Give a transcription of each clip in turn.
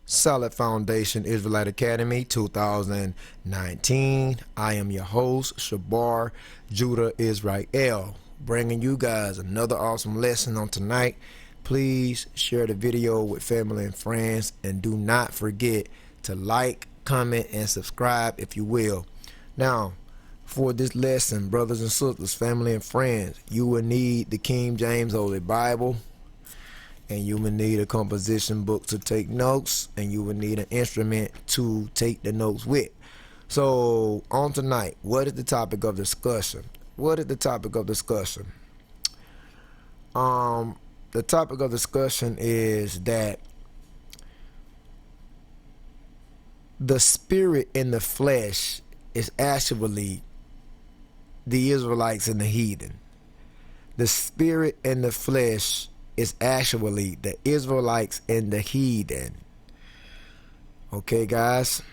Solid Foundation Israelite Academy 2019. I am your host, Shabar Judah Israel, bringing you guys another awesome lesson on tonight. Please share the video with family and friends, and do not forget to like, comment, and subscribe if you will. Now, for this lesson, brothers and sisters, family and friends, you will need the King James Holy Bible, and you will need a composition book to take notes, and you will need an instrument to take the notes with. So on tonight, what is the topic of discussion? The topic of discussion is that the spirit in the flesh is actually the Israelites and the heathen. The spirit in the flesh is actually the Israelites and the heathen. Okay, guys?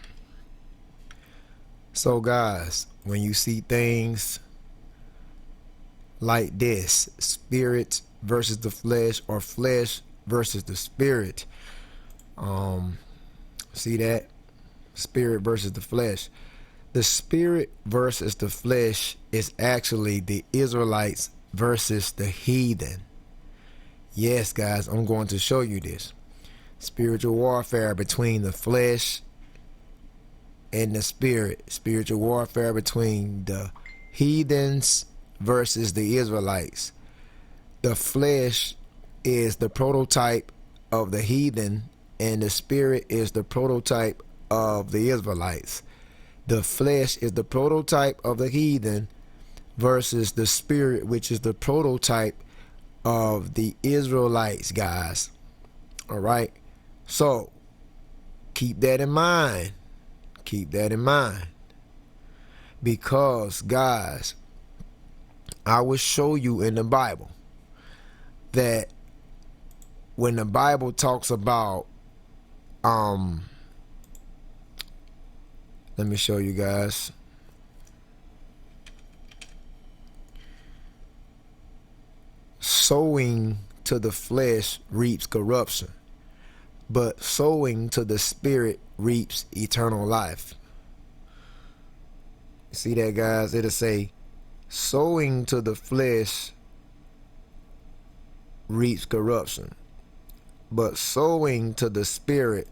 So, guys, when you see things like this, spirit versus the flesh, or flesh versus the spirit, see that? Spirit versus the flesh. The spirit versus the flesh is actually the Israelites versus the heathen. Yes, guys, I'm going to show you this. Spiritual warfare between the flesh and the spirit. Spiritual warfare between the heathens versus the Israelites. The flesh is the prototype of the heathen, and the spirit is the prototype of the Israelites. The flesh is the prototype of the heathen versus the spirit, which is the prototype of the Israelites, guys. All right, so keep that in mind. Because, guys, I will show you in the Bible that when the Bible talks about let me show you guys. Sowing to the flesh reaps corruption, but sowing to the spirit reaps eternal life. See that, guys? It'll say sowing to the flesh reaps corruption, but sowing to the spirit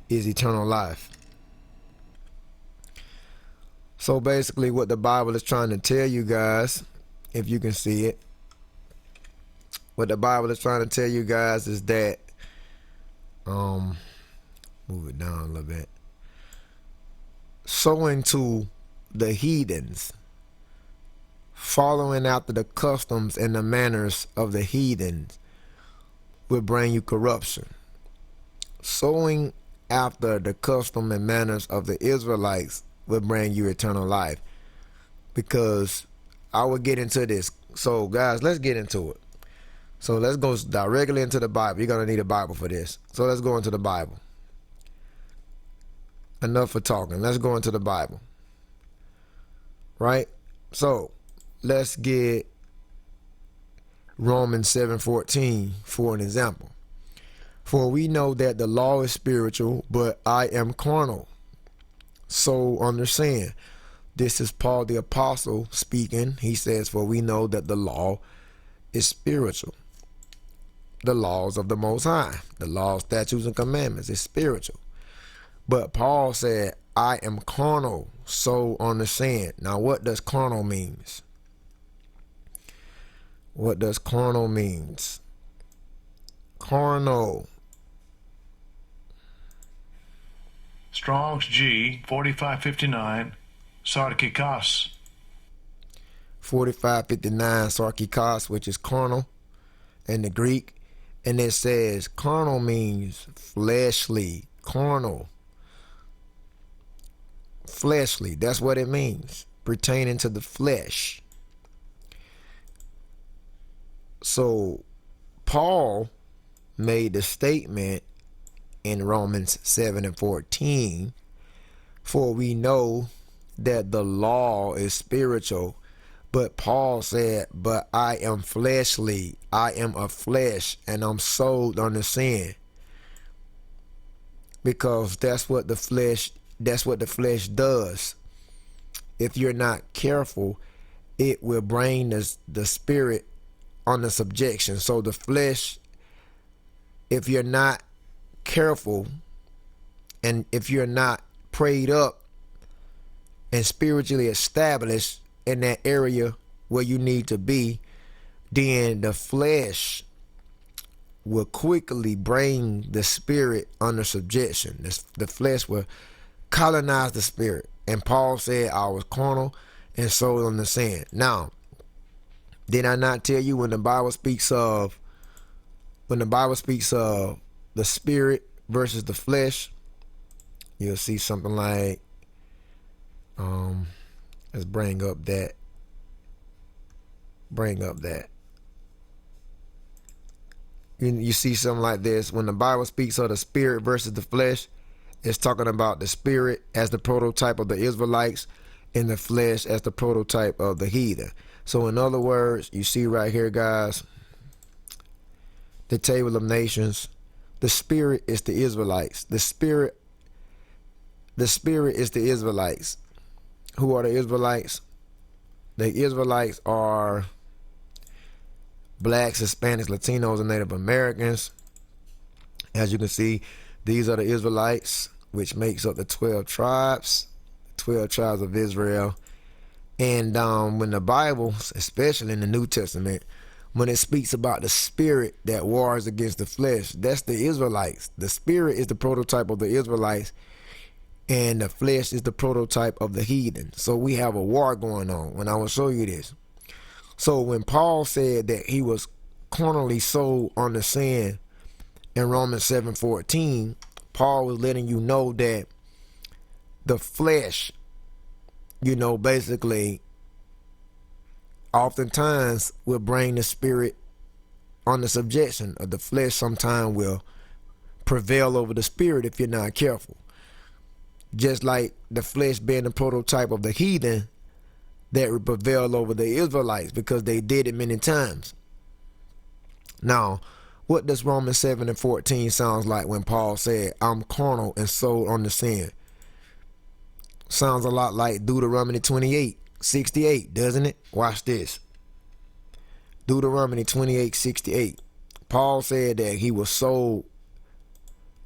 is eternal life. So basically what the Bible is trying to tell you guys, if you can see it, what the Bible is trying to tell you guys is that, move it down a little bit, sowing to the heathens, following after the customs and the manners of the heathens, will bring you corruption. Sowing after the custom and manners of the Israelites will bring you eternal life. Because I will get into this. So, guys, let's get into it. So let's go directly into the Bible. You're going to need a Bible for this. So let's go into the Bible. Enough for talking. Let's go into the Bible. Right? So let's get Romans 7:14 for an example. For we know that the law is spiritual, but I am carnal. So understand, this is Paul the Apostle speaking. He says, for we know that the law is spiritual. The laws of the Most High, the laws, statutes, and commandments is spiritual. But Paul said, I am carnal. So understand. Now, what does carnal means? What does carnal means? Carnal. Strong's G 4559 sarkikos. 4559 sarkikos, which is carnal in the Greek. And it says carnal means fleshly. Carnal. Fleshly. That's what it means. Pertaining to the flesh. So Paul made the statement in Romans 7:14, for we know that the law is spiritual, but Paul said, but I am fleshly, I am of flesh, and I'm sold under sin. because that's what the flesh does. If you're not careful, it will bring the spirit under subjection. So the flesh, if you're not careful and if you're not prayed up and spiritually established in that area where you need to be, then the flesh will quickly bring the spirit under subjection. The flesh will colonize the spirit. And Paul said, I was carnal and sold on the sand. Now, did I not tell you when the Bible speaks of the spirit versus the flesh, you'll see something like, let's bring up that. You see something like this. When the Bible speaks of the spirit versus the flesh, it's talking about the spirit as the prototype of the Israelites and the flesh as the prototype of the heathen. So in other words, you see right here, guys, the table of nations, the spirit is the Israelites. The spirit is the Israelites. Who are the Israelites? The Israelites are blacks, Hispanics, Latinos, and Native Americans. As you can see, these are the Israelites, which makes up the 12 tribes of Israel. And when the Bible, especially in the New Testament, when it speaks about the spirit that wars against the flesh, that's the Israelites. The spirit is the prototype of the Israelites, and the flesh is the prototype of the heathen. So we have a war going on, and I will show you this. So when Paul said that he was carnally sold on the sand in Romans 7:14, Paul was letting you know that the flesh, basically, oftentimes will bring the spirit under subjection. Of the flesh sometimes will prevail over the spirit if you're not careful. Just like the flesh being the prototype of the heathen, that would prevail over the Israelites because they did it many times. Now, what does Romans 7:14 sounds like when Paul said, I'm carnal and sold on the sand? Sounds a lot like Deuteronomy 28:68, doesn't it? Watch this. Deuteronomy 28:68. Paul said that he was sold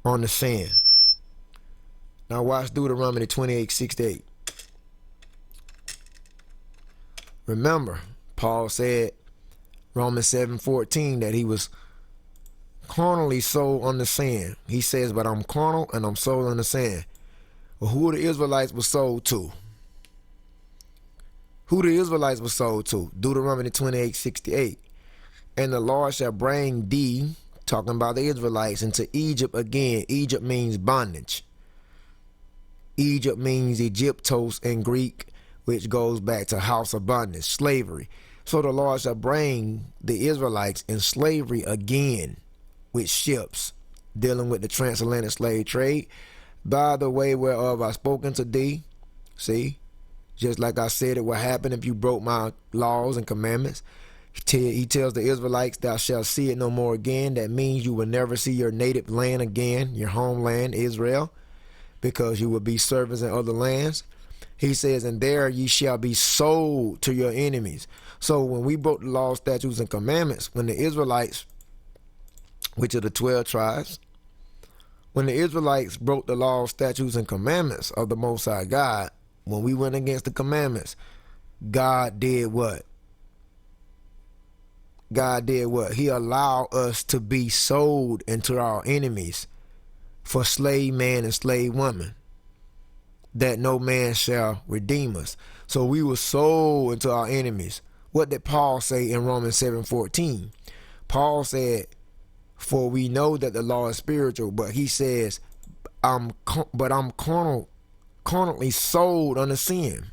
on the sand. Now watch Deuteronomy 28:68. Remember, Paul said, Romans 7:14, that he was carnally sold on the sand. He says, but I'm carnal and I'm sold on the sand. Well, who the Israelites were sold to? Deuteronomy 28:68. And the Lord shall bring thee, talking about the Israelites, into Egypt again. Egypt means bondage. Egypt means Egyptos in Greek, which goes back to house of bondage, slavery. So the Lord shall bring the Israelites in slavery again with ships, dealing with the transatlantic slave trade, by the way whereof I spoken to thee. See, just like I said it would happen if you broke my laws and commandments. He tells the Israelites, thou shalt see it no more again. That means you will never see your native land again, your homeland, Israel, because you will be servants in other lands. He says, and there ye shall be sold to your enemies. So when we broke the law, statutes, and commandments, when the Israelites, which are the 12 tribes, when the Israelites broke the law, statutes, and commandments of the Most High God, when we went against the commandments, God did what? He allowed us to be sold into our enemies for slave man and slave woman, that no man shall redeem us. So we were sold into our enemies. What did Paul say in Romans 7:14? Paul said, for we know that the law is spiritual, but he says, I'm carnally sold unto sin.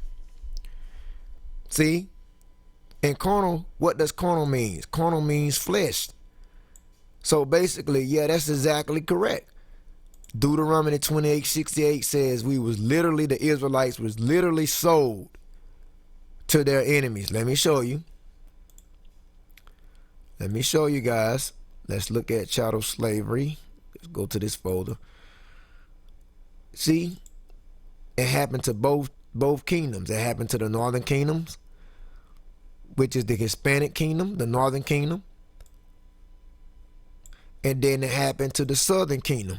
See? And carnal, what does carnal mean? Carnal means flesh. So basically, yeah, that's exactly correct. Deuteronomy 28:68 says the Israelites was literally sold to their enemies. Let me show you. Let me show you guys. Let's look at chattel slavery. Let's go to this folder. See, it happened to both kingdoms. It happened to the northern kingdoms, which is the Hispanic kingdom, the northern kingdom. And then it happened to the southern kingdom.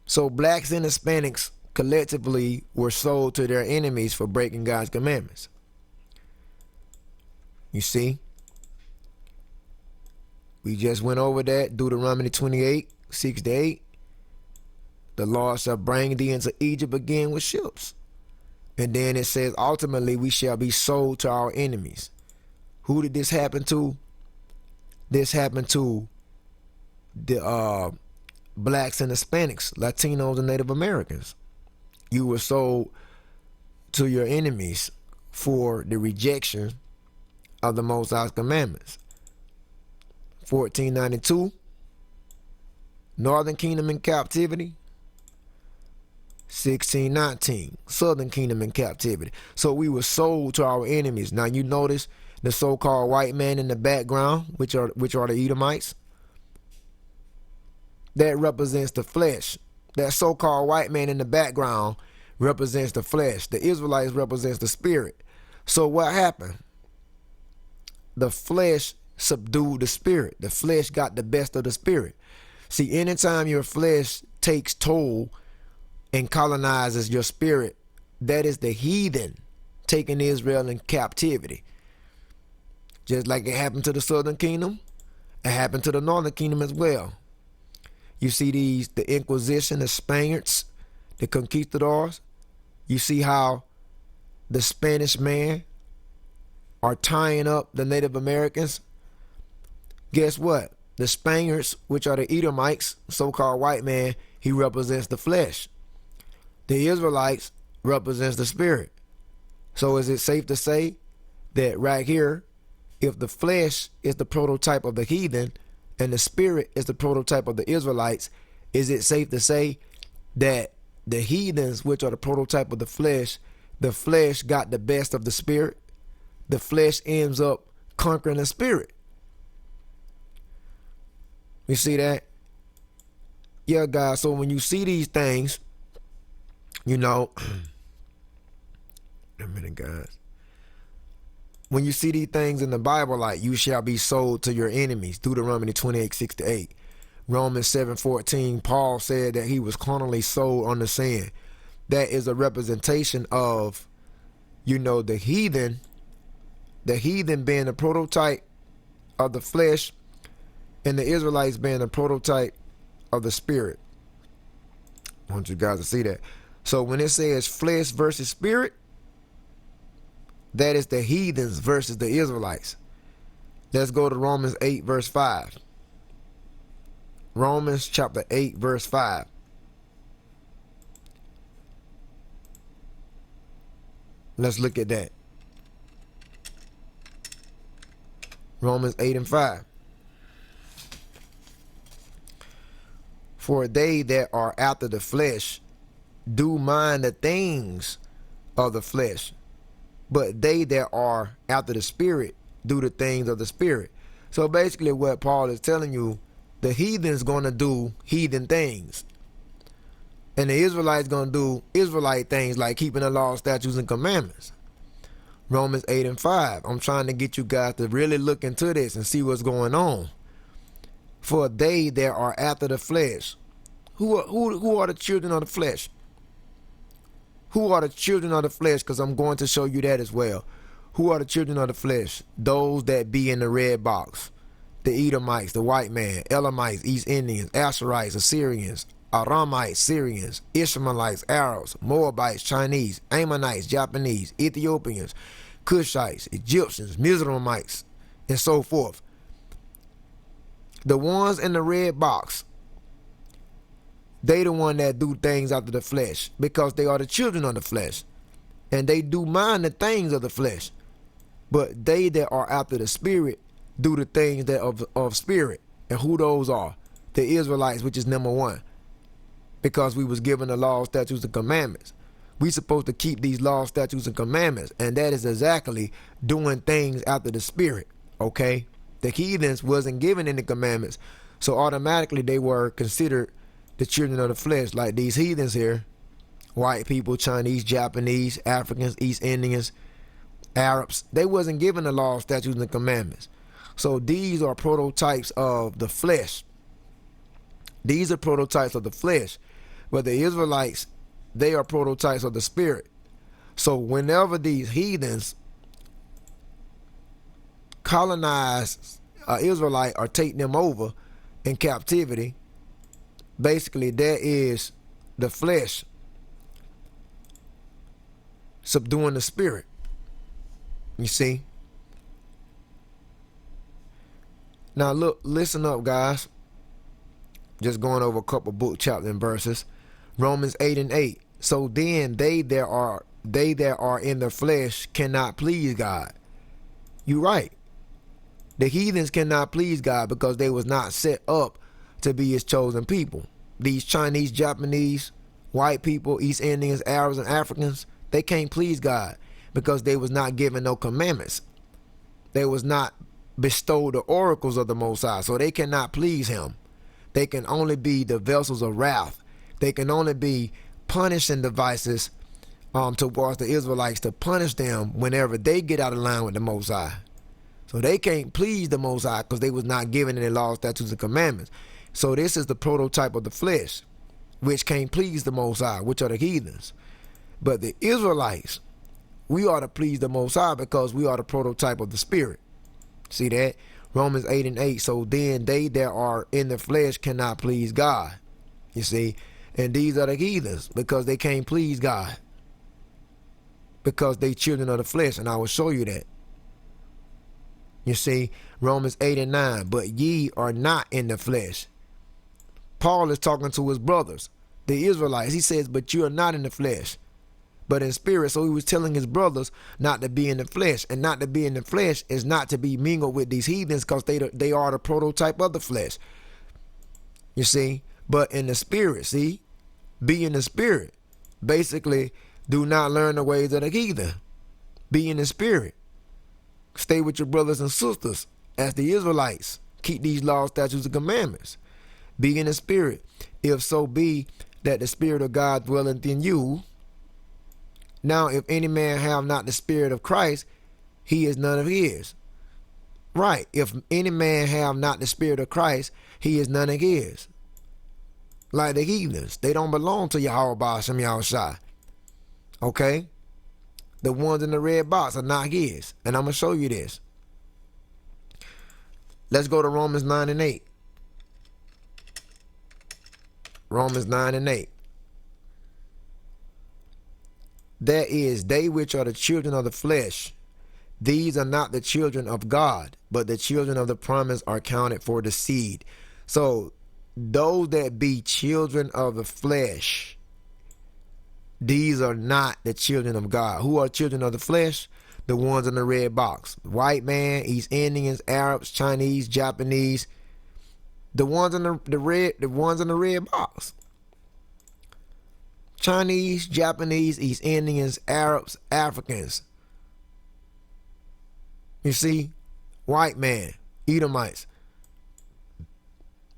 So blacks and Hispanics collectively were sold to their enemies for breaking God's commandments. You see? We just went over that. Deuteronomy 28, 6-8. The Lord shall bring thee into Egypt again with ships. And then it says, ultimately we shall be sold to our enemies. Who did this happen to? This happened to the blacks and Hispanics, Latinos and Native Americans. You were sold to your enemies for the rejection of the Most High's commandments. 1492, Northern Kingdom in captivity. 1619, Southern Kingdom in captivity. So we were sold to our enemies. Now you notice the so-called white man in the background, which are the Edomites. That represents the flesh. That so-called white man in the background represents the flesh. The Israelites represents the spirit. So what happened? The flesh subdued the spirit. The flesh got the best of the spirit. See, anytime your flesh takes toll and colonizes your spirit, that is the heathen taking Israel in captivity. Just like it happened to the southern kingdom, it happened to the northern kingdom as well. You see the Inquisition, the Spaniards, the conquistadors. You see how the Spanish man are tying up the Native Americans. Guess what? The Spaniards, which are the Edomites, so-called white man, he represents the flesh. The Israelites represents the spirit. So is it safe to say that right here, if the flesh is the prototype of the heathen and the spirit is the prototype of the Israelites, is it safe to say that the heathens, which are the prototype of the flesh got the best of the spirit? The flesh ends up conquering the spirit. You see that? Yeah, guys. So when you see these things, you know, a minute, guys. When you see these things in the Bible, like you shall be sold to your enemies, Deuteronomy 28, 6-8. Romans 7:14, Paul said that he was carnally sold under sin. That is a representation of, you know, the heathen being the prototype of the flesh and the Israelites being the prototype of the spirit. I want you guys to see that. So when it says flesh versus spirit, that is the heathens versus the Israelites. Let's go to Romans 8 verse 5. Romans chapter 8 verse 5. Let's look at that. Romans 8 and 5. For they that are after the flesh do mind the things of the flesh, but they that are after the spirit do the things of the spirit. So basically what Paul is telling you, the heathen's going to do heathen things, and the Israelites going to do Israelite things like keeping the law, statutes, and commandments. Romans 8 and 5. I'm trying to get you guys to really look into this and see what's going on. For they that are after the flesh. Who are the children of the flesh? Who are the children of the flesh? Because I'm going to show you that as well. Who are the children of the flesh? Those that be in the red box. The Edomites, the white man, Elamites, East Indians, Asherites, Assyrians, Aramites, Syrians, Ishmaelites, Arabs, Moabites, Chinese, Ammonites, Japanese, Ethiopians, Cushites, Egyptians, Mizraimites, and so forth. The ones in the red box, they the one that do things after the flesh, because they are the children of the flesh, and they do mind the things of the flesh. But they that are after the spirit do the things that of spirit. And who those are? The Israelites, which is number one, because we was given the law, statutes, and commandments. We supposed to keep these laws, statutes, and commandments, and that is exactly doing things after the spirit. Okay, the heathens wasn't given any commandments, so automatically they were considered the children of the flesh, like these heathens here, white people, Chinese, Japanese, Africans, East Indians, Arabs. They wasn't given the law, statutes, and commandments. So these are prototypes of the flesh. These are prototypes of the flesh. But the Israelites, they are prototypes of the spirit. So whenever these heathens colonize Israelite or take them over in captivity, basically that is the flesh subduing the spirit. You see? Now look, listen up, guys. Just going over a couple book chapter and verses. Romans 8:8. So then they that are in the flesh cannot please God. You're right. The heathens cannot please God because they was not set up to be his chosen people. These Chinese, Japanese, white people, East Indians, Arabs, and Africans, they can't please God because they was not given no commandments. They was not bestowed the oracles of the Most High, so they cannot please him. They can only be the vessels of wrath. They can only be punishing devices towards the Israelites to punish them whenever they get out of line with the Most High. So they can't please the Most High because they was not given any laws, statutes, and commandments. So this is the prototype of the flesh, which can't please the Most High, which are the heathens. But the Israelites, we ought to please the Most High because we are the prototype of the spirit. See that? Romans 8:8. So then they that are in the flesh cannot please God. You see? And these are the heathens because they can't please God. Because they children of the flesh. And I will show you that. You see? Romans 8:9. But ye are not in the flesh. Paul is talking to his brothers, the Israelites. He says, but you are not in the flesh, but in spirit. So he was telling his brothers not to be in the flesh. And not to be in the flesh is not to be mingled with these heathens because they are the prototype of the flesh. You see? But in the spirit, see? Be in the spirit. Basically, do not learn the ways of the heathen. Be in the spirit. Stay with your brothers and sisters as the Israelites. Keep these laws, statutes, and commandments. Be in the spirit. If so be that the spirit of God dwelleth in you. Now, if any man have not the spirit of Christ, he is none of his. Right. If any man have not the spirit of Christ, he is none of his. Like the heathens. They don't belong to Yahweh Shem Yahushai. Okay? The ones in the red box are not his. And I'm going to show you this. Let's go to Romans 9:8. Romans 9:8. That is, they which are the children of the flesh, these are not the children of God, but the children of the promise are counted for the seed. So, those that be children of the flesh, these are not the children of God. Who are children of the flesh? The ones in the red box. White man, East Indians, Arabs, Chinese, Japanese. The ones in the red box. Chinese, Japanese, East Indians, Arabs, Africans. You see? White man, Edomites.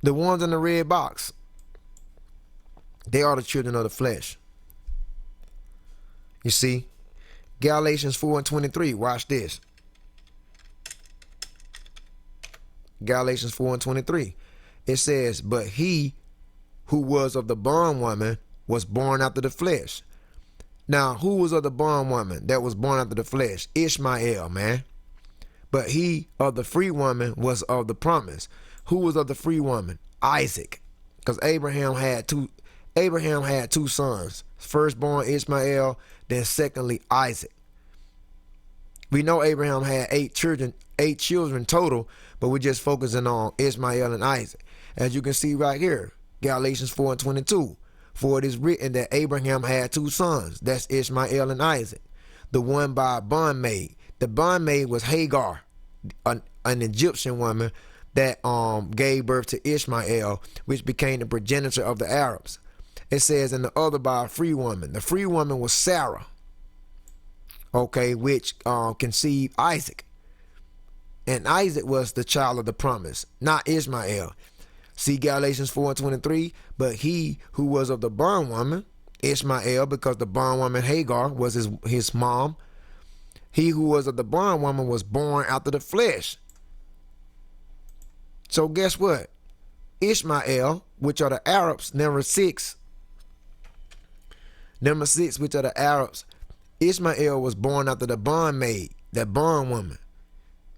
The ones in the red box. They are the children of the flesh. You see? Galatians 4:23. Watch this. Galatians 4:23. It says, but he who was of the bondwoman was born after the flesh. Now, who was of the bondwoman that was born after the flesh? Ishmael, man. But he of the free woman was of the promise. Who was of the free woman? Isaac. Because Abraham had two sons. Firstborn Ishmael, then secondly Isaac. We know Abraham had eight children total, but we're just focusing on Ishmael and Isaac. As you can see right here, Galatians 4:22. For it is written that Abraham had two sons, that's Ishmael and Isaac, the one by a bondmaid. The bondmaid was Hagar, an Egyptian woman that gave birth to Ishmael, which became the progenitor of the Arabs. It says, and the other by a free woman. The free woman was Sarah, okay, which conceived Isaac. And Isaac was the child of the promise, not Ishmael. See Galatians 4:23. But he who was of the bondwoman, Ishmael, because the bondwoman Hagar was his mom. He who was of the bondwoman was born after the flesh. So guess what? Ishmael, which are the Arabs, number six, which are the Arabs, Ishmael was born after the bondmaid, that bondwoman.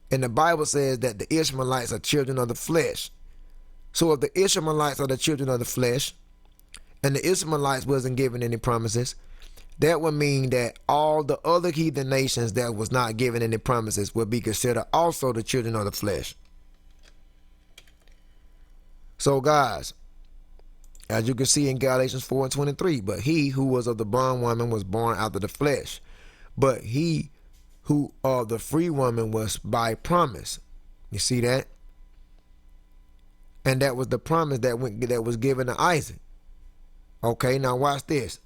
And the Bible says that the Ishmaelites are children of the flesh. So if the Ishmaelites are the children of the flesh, and the Ishmaelites wasn't given any promises, that would mean that all the other heathen nations that was not given any promises would be considered also the children of the flesh. So guys, as you can see in Galatians 4:23, but he who was of the bondwoman was born after the flesh, but he who of the free woman was by promise. You see that? And that was the promise that was given to Isaac. Okay, now watch this.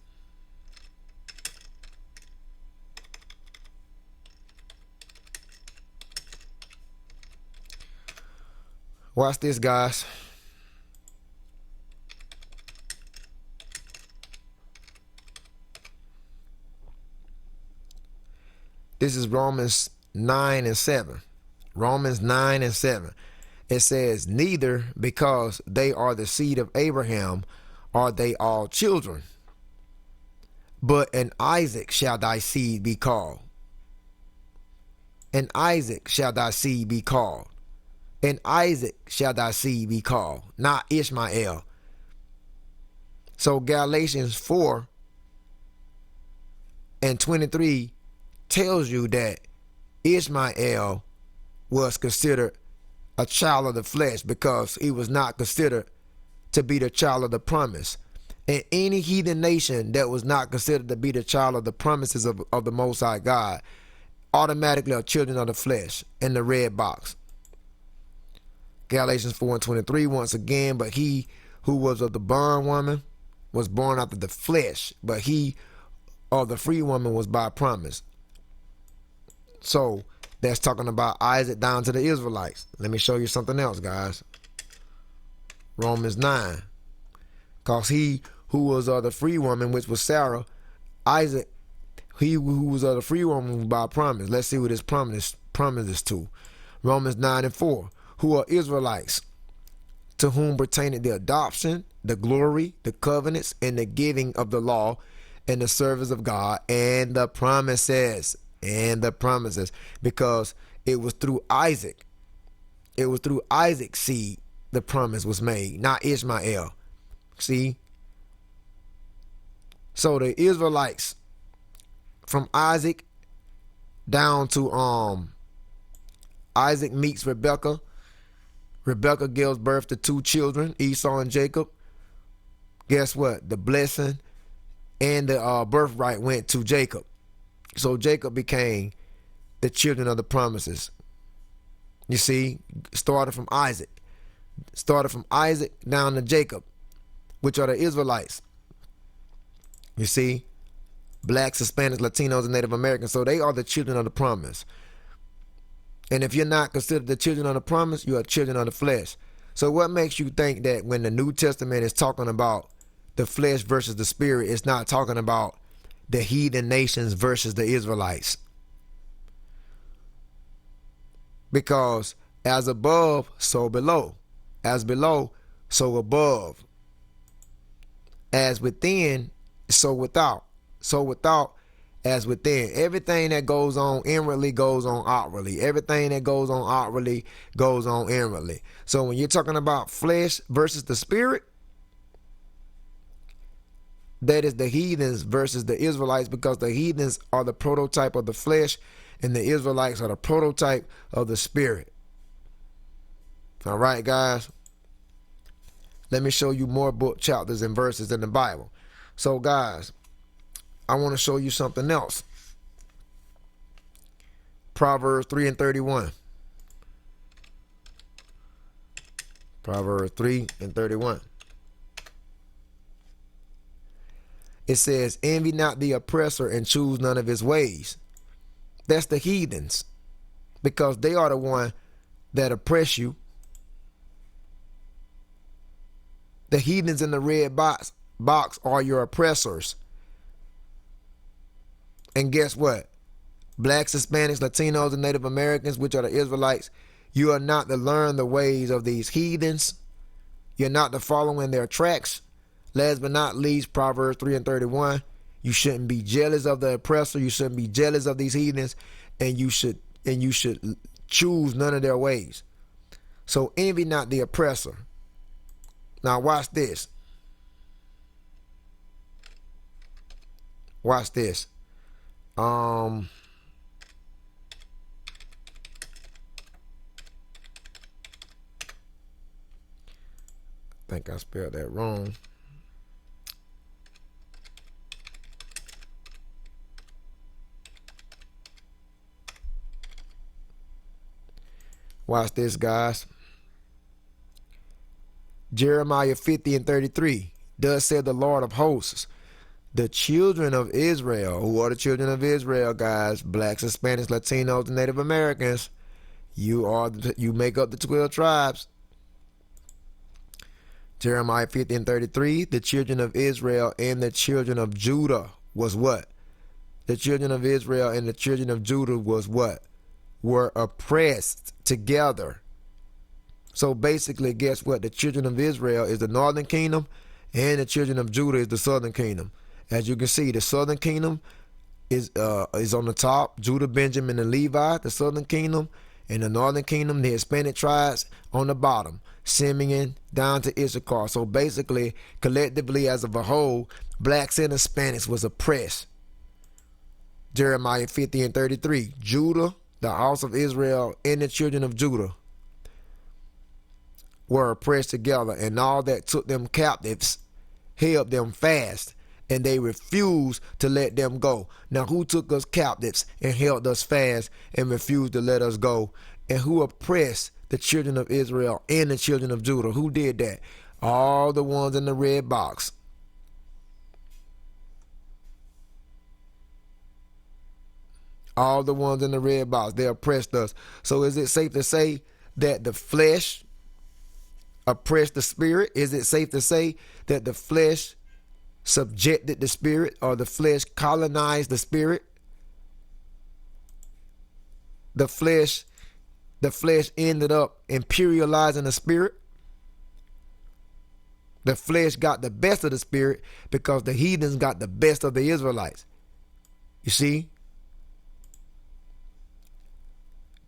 Watch this, guys. This is Romans 9:7. Romans 9:7. It says, neither because they are the seed of Abraham are they all children, but in Isaac shall thy seed be called. In Isaac shall thy seed be called. In Isaac shall thy seed be called, not Ishmael. So Galatians 4:23 tells you that Ishmael was considered a child of the flesh because he was not considered to be the child of the promise. And any heathen nation that was not considered to be the child of the promises of the Most High God automatically are children of the flesh in the red box. Galatians 4:23 once again, but he who was of the bondwoman was born after the flesh, but he of the free woman was by promise. So that's talking about Isaac down to the Israelites. Let me show you something else, guys. Romans 9. Because he who was of the free woman, which was Sarah, Isaac, he who was of the free woman was by promise. Let's see what his promise is to. Romans 9:4. Who are Israelites, to whom pertained the adoption, the glory, the covenants, and the giving of the law, and the service of God, and the promises. Because it was through Isaac. It was through Isaac's seed the promise was made, not Ishmael. See? So the Israelites, from Isaac down to Isaac meets Rebekah. Rebekah gives birth to two children, Esau and Jacob. Guess what? The blessing and the birthright went to Jacob. So Jacob became the children of the promises. You see, started from Isaac down to Jacob, which are the Israelites. You see, blacks, Hispanics, Latinos, and Native Americans. So they are the children of the promise. And if you're not considered the children of the promise, you are children of the flesh. So what makes you think that when the New Testament is talking about the flesh versus the spirit, it's not talking about the heathen nations versus the Israelites? Because as above, so below. As below, so above. As within, so without. So without, as within. Everything that goes on inwardly goes on outwardly. Everything that goes on outwardly goes on inwardly. So when you're talking about flesh versus the spirit, that is the heathens versus the Israelites, because the heathens are the prototype of the flesh and the Israelites are the prototype of the spirit. All right, guys. Let me show you more book chapters and verses in the Bible. So, guys, I want to show you something else. Proverbs 3:31. Proverbs 3:31. It says, envy not the oppressor and choose none of his ways. That's the heathens, because they are the one that oppress you. The heathens in the red box are your oppressors. And guess what? Blacks, Hispanics, Latinos, and Native Americans, which are the Israelites, you are not to learn the ways of these heathens. You're not to follow in their tracks. Last but not least, Proverbs 3 and 31. You shouldn't be jealous of the oppressor. You shouldn't be jealous of these heathens, and you should choose none of their ways. So envy not the oppressor. Now watch this. Watch this. I think I spelled that wrong. Watch this, guys. Jeremiah 50 and 33. Thus said the Lord of hosts, the children of Israel. Who are the children of Israel, guys? Blacks, Hispanics, Latinos, and Native Americans. You make up the 12 tribes. Jeremiah 50 and 33. The children of Israel and the children of Judah was what? The children of Israel and the children of Judah was what? Were oppressed together. So basically, guess what? The children of Israel is the northern kingdom, and the children of Judah is the southern kingdom. As you can see, the southern kingdom is on the top. Judah, Benjamin, and Levi, the southern kingdom. And the northern kingdom, the Hispanic tribes, on the bottom. Simeon down to Issachar. So basically, collectively as of a whole, blacks and Hispanics was oppressed. Jeremiah 50 and 33. Judah, the house of Israel, and the children of Judah were oppressed together, and all that took them captives held them fast, and they refused to let them go. Now, who took us captives and held us fast and refused to let us go? And who oppressed the children of Israel and the children of Judah? Who did that? All the ones in the red box. All the ones in the red box, they oppressed us. So is it safe to say that the flesh oppressed the spirit? Is it safe to say that the flesh subjected the spirit, or the flesh colonized the spirit? The flesh ended up imperializing the spirit. The flesh got the best of the spirit because the heathens got the best of the Israelites. You see?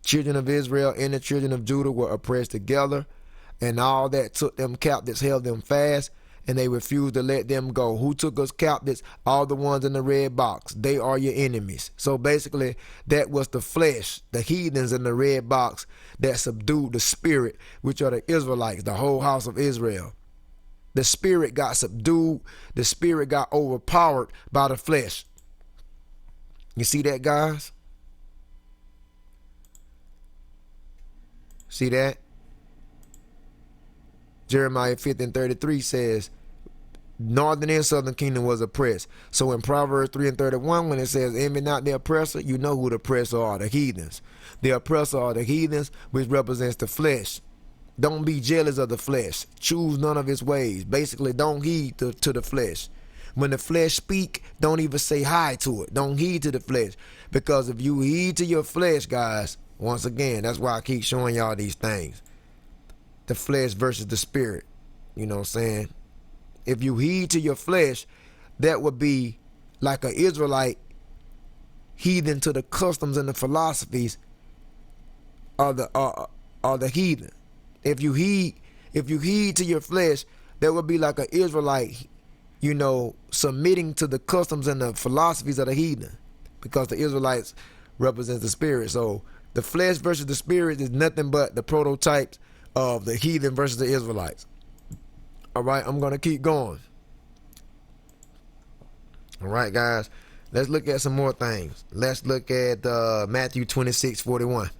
Children of Israel and the children of Judah were oppressed together, and all that took them captives held them fast, and they refused to let them go. Who took us captives? All the ones in the red box. They are your enemies. So basically, that was the flesh, the heathens in the red box, that subdued the spirit, which are the Israelites, the whole house of Israel. The spirit got subdued. The spirit got overpowered by the flesh. You see that, guys? See that? Jeremiah 50 and 33 says, northern and southern kingdom was oppressed. So in Proverbs 3 and 31, when it says, envy not the oppressor, you know who the oppressor are, the heathens. The oppressor are the heathens, which represents the flesh. Don't be jealous of the flesh. Choose none of its ways. Basically, don't heed to the flesh. When the flesh speak, don't even say hi to it. Don't heed to the flesh. Because if you heed to your flesh, guys, once again, that's why I keep showing y'all these things. The flesh versus the spirit. You know what I'm saying? If you heed to your flesh, that would be like an Israelite heathen to the customs and the philosophies of the heathen. If you heed to your flesh, that would be like an Israelite, submitting to the customs and the philosophies of the heathen, because the Israelites represent the spirit. So the flesh versus the spirit is nothing but the prototypes of the heathen versus the Israelites. All right, I'm going to keep going. All right, guys, let's look at some more things. Let's look at Matthew 26:41.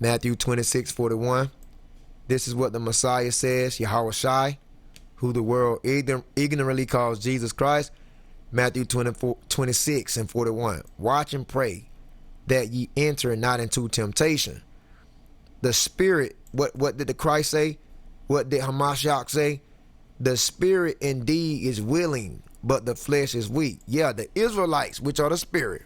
Matthew 26:41. This is what the Messiah says, Yahweh Shai, who the world ignorantly calls Jesus Christ. Matthew 26 and 41. Watch and pray that ye enter not into temptation. The spirit, what did the Christ say? What did Hamashiach say? The spirit indeed is willing, but the flesh is weak. Yeah, the Israelites, which are the spirit.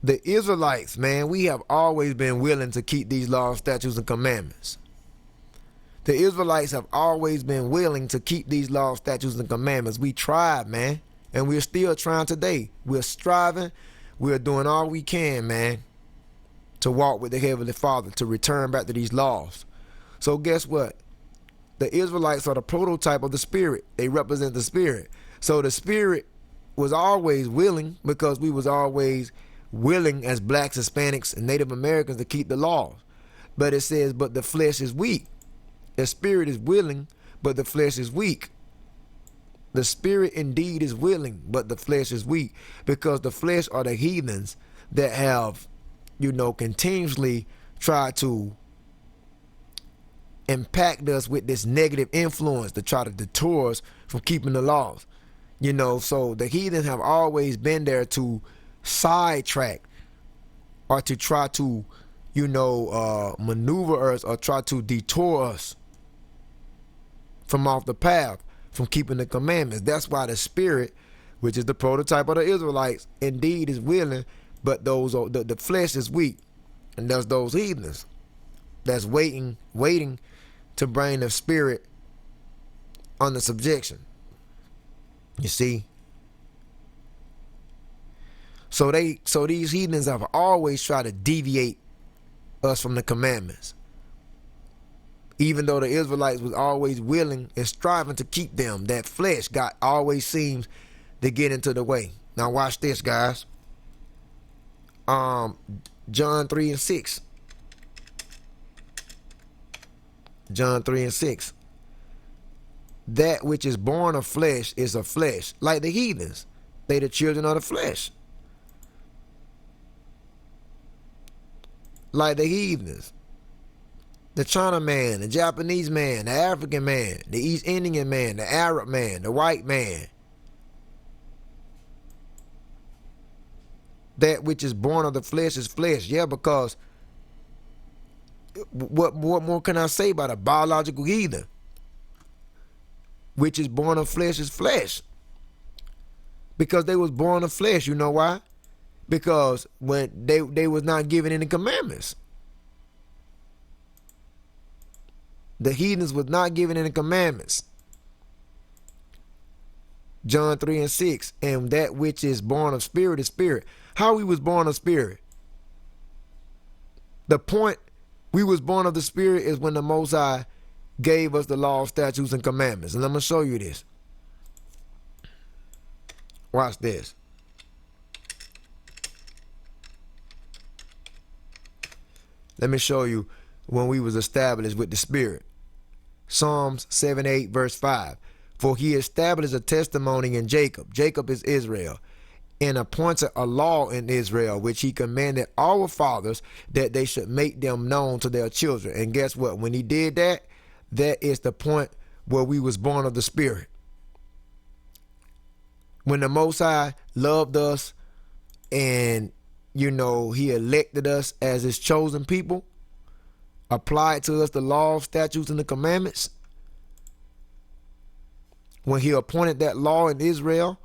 The Israelites, man, we have always been willing to keep these laws, statutes, and commandments. The Israelites have always been willing to keep these laws, statutes, and commandments. We tried, man, and we're still trying today. We're striving. We're doing all we can, man, to walk with the Heavenly Father, to return back to these laws. So guess what? The Israelites are the prototype of the Spirit. They represent the Spirit. So the Spirit was always willing, because we was always willing as blacks, Hispanics, and Native Americans to keep the laws. But it says, but the flesh is weak. The spirit is willing, but the flesh is weak. The spirit indeed is willing, but the flesh is weak, because the flesh are the heathens that have, continuously tried to impact us with this negative influence to try to detour us from keeping the laws. So the heathens have always been there to sidetrack or to try to, maneuver us or try to detour us from off the path, from keeping the commandments. That's why the spirit, which is the prototype of the Israelites, indeed is willing, but the flesh is weak. And there's those heathens that's waiting to bring the spirit under subjection. You see? So these heathens have always tried to deviate us from the commandments, even though the Israelites was always willing and striving to keep them. That flesh always seems to get into the way. Now watch this, guys. John 3 and 6. John 3 and 6. That which is born of flesh is of flesh, like the heathens. They the children of the flesh. Like the heathens. The China man, the Japanese man, the African man, the East Indian man, the Arab man, the white man. That which is born of the flesh is flesh. Yeah, because what more can I say about a biological heathen? Which is born of flesh is flesh. Because they was born of flesh. You know why? Because when they was not given any commandments. The heathens was not given any commandments. John 3 and 6. And that which is born of spirit is spirit. How we was born of spirit? The point we was born of the spirit is when the Most High gave us the law, statutes, and commandments. And I'm going to show you this. Watch this. Let me show you when we was established with the spirit. Psalms 7:8 verse 5. For he established a testimony in Jacob. Jacob is Israel. And appointed a law in Israel, which he commanded our fathers that they should make them known to their children. And guess what? When he did that, that is the point where we was born of the spirit. When the Most High loved us and, he elected us as his chosen people, applied to us the laws, statutes, and the commandments. When he appointed that law in Israel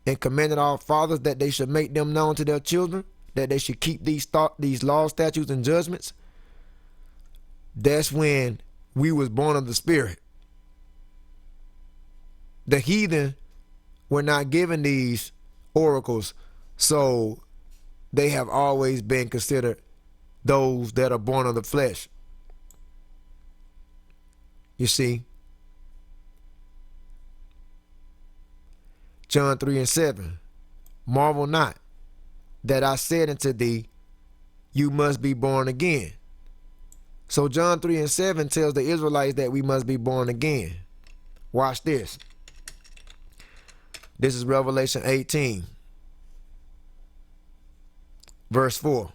and commanded our fathers that they should make them known to their children, that they should keep these laws, statutes, and judgments, that's when we was born of the spirit. The heathen were not given these oracles, so they have always been considered those that are born of the flesh. You see? John 3 and 7. Marvel not that I said unto thee, you must be born again. So John 3 and 7 tells the Israelites that we must be born again. Watch this. This is Revelation 18. Verse 4.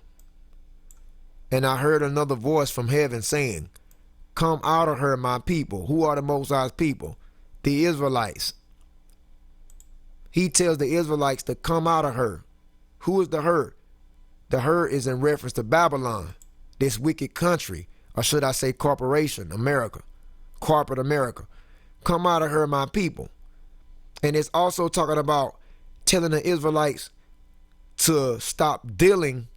And I heard another voice from heaven saying, come out of her, my people. Who are the Most High's people? The Israelites. He tells the Israelites to come out of her. Who is the her? The her is in reference to Babylon, this wicked country, or should I say corporation, America, corporate America. Come out of her, my people. And it's also talking about telling the Israelites to stop dealing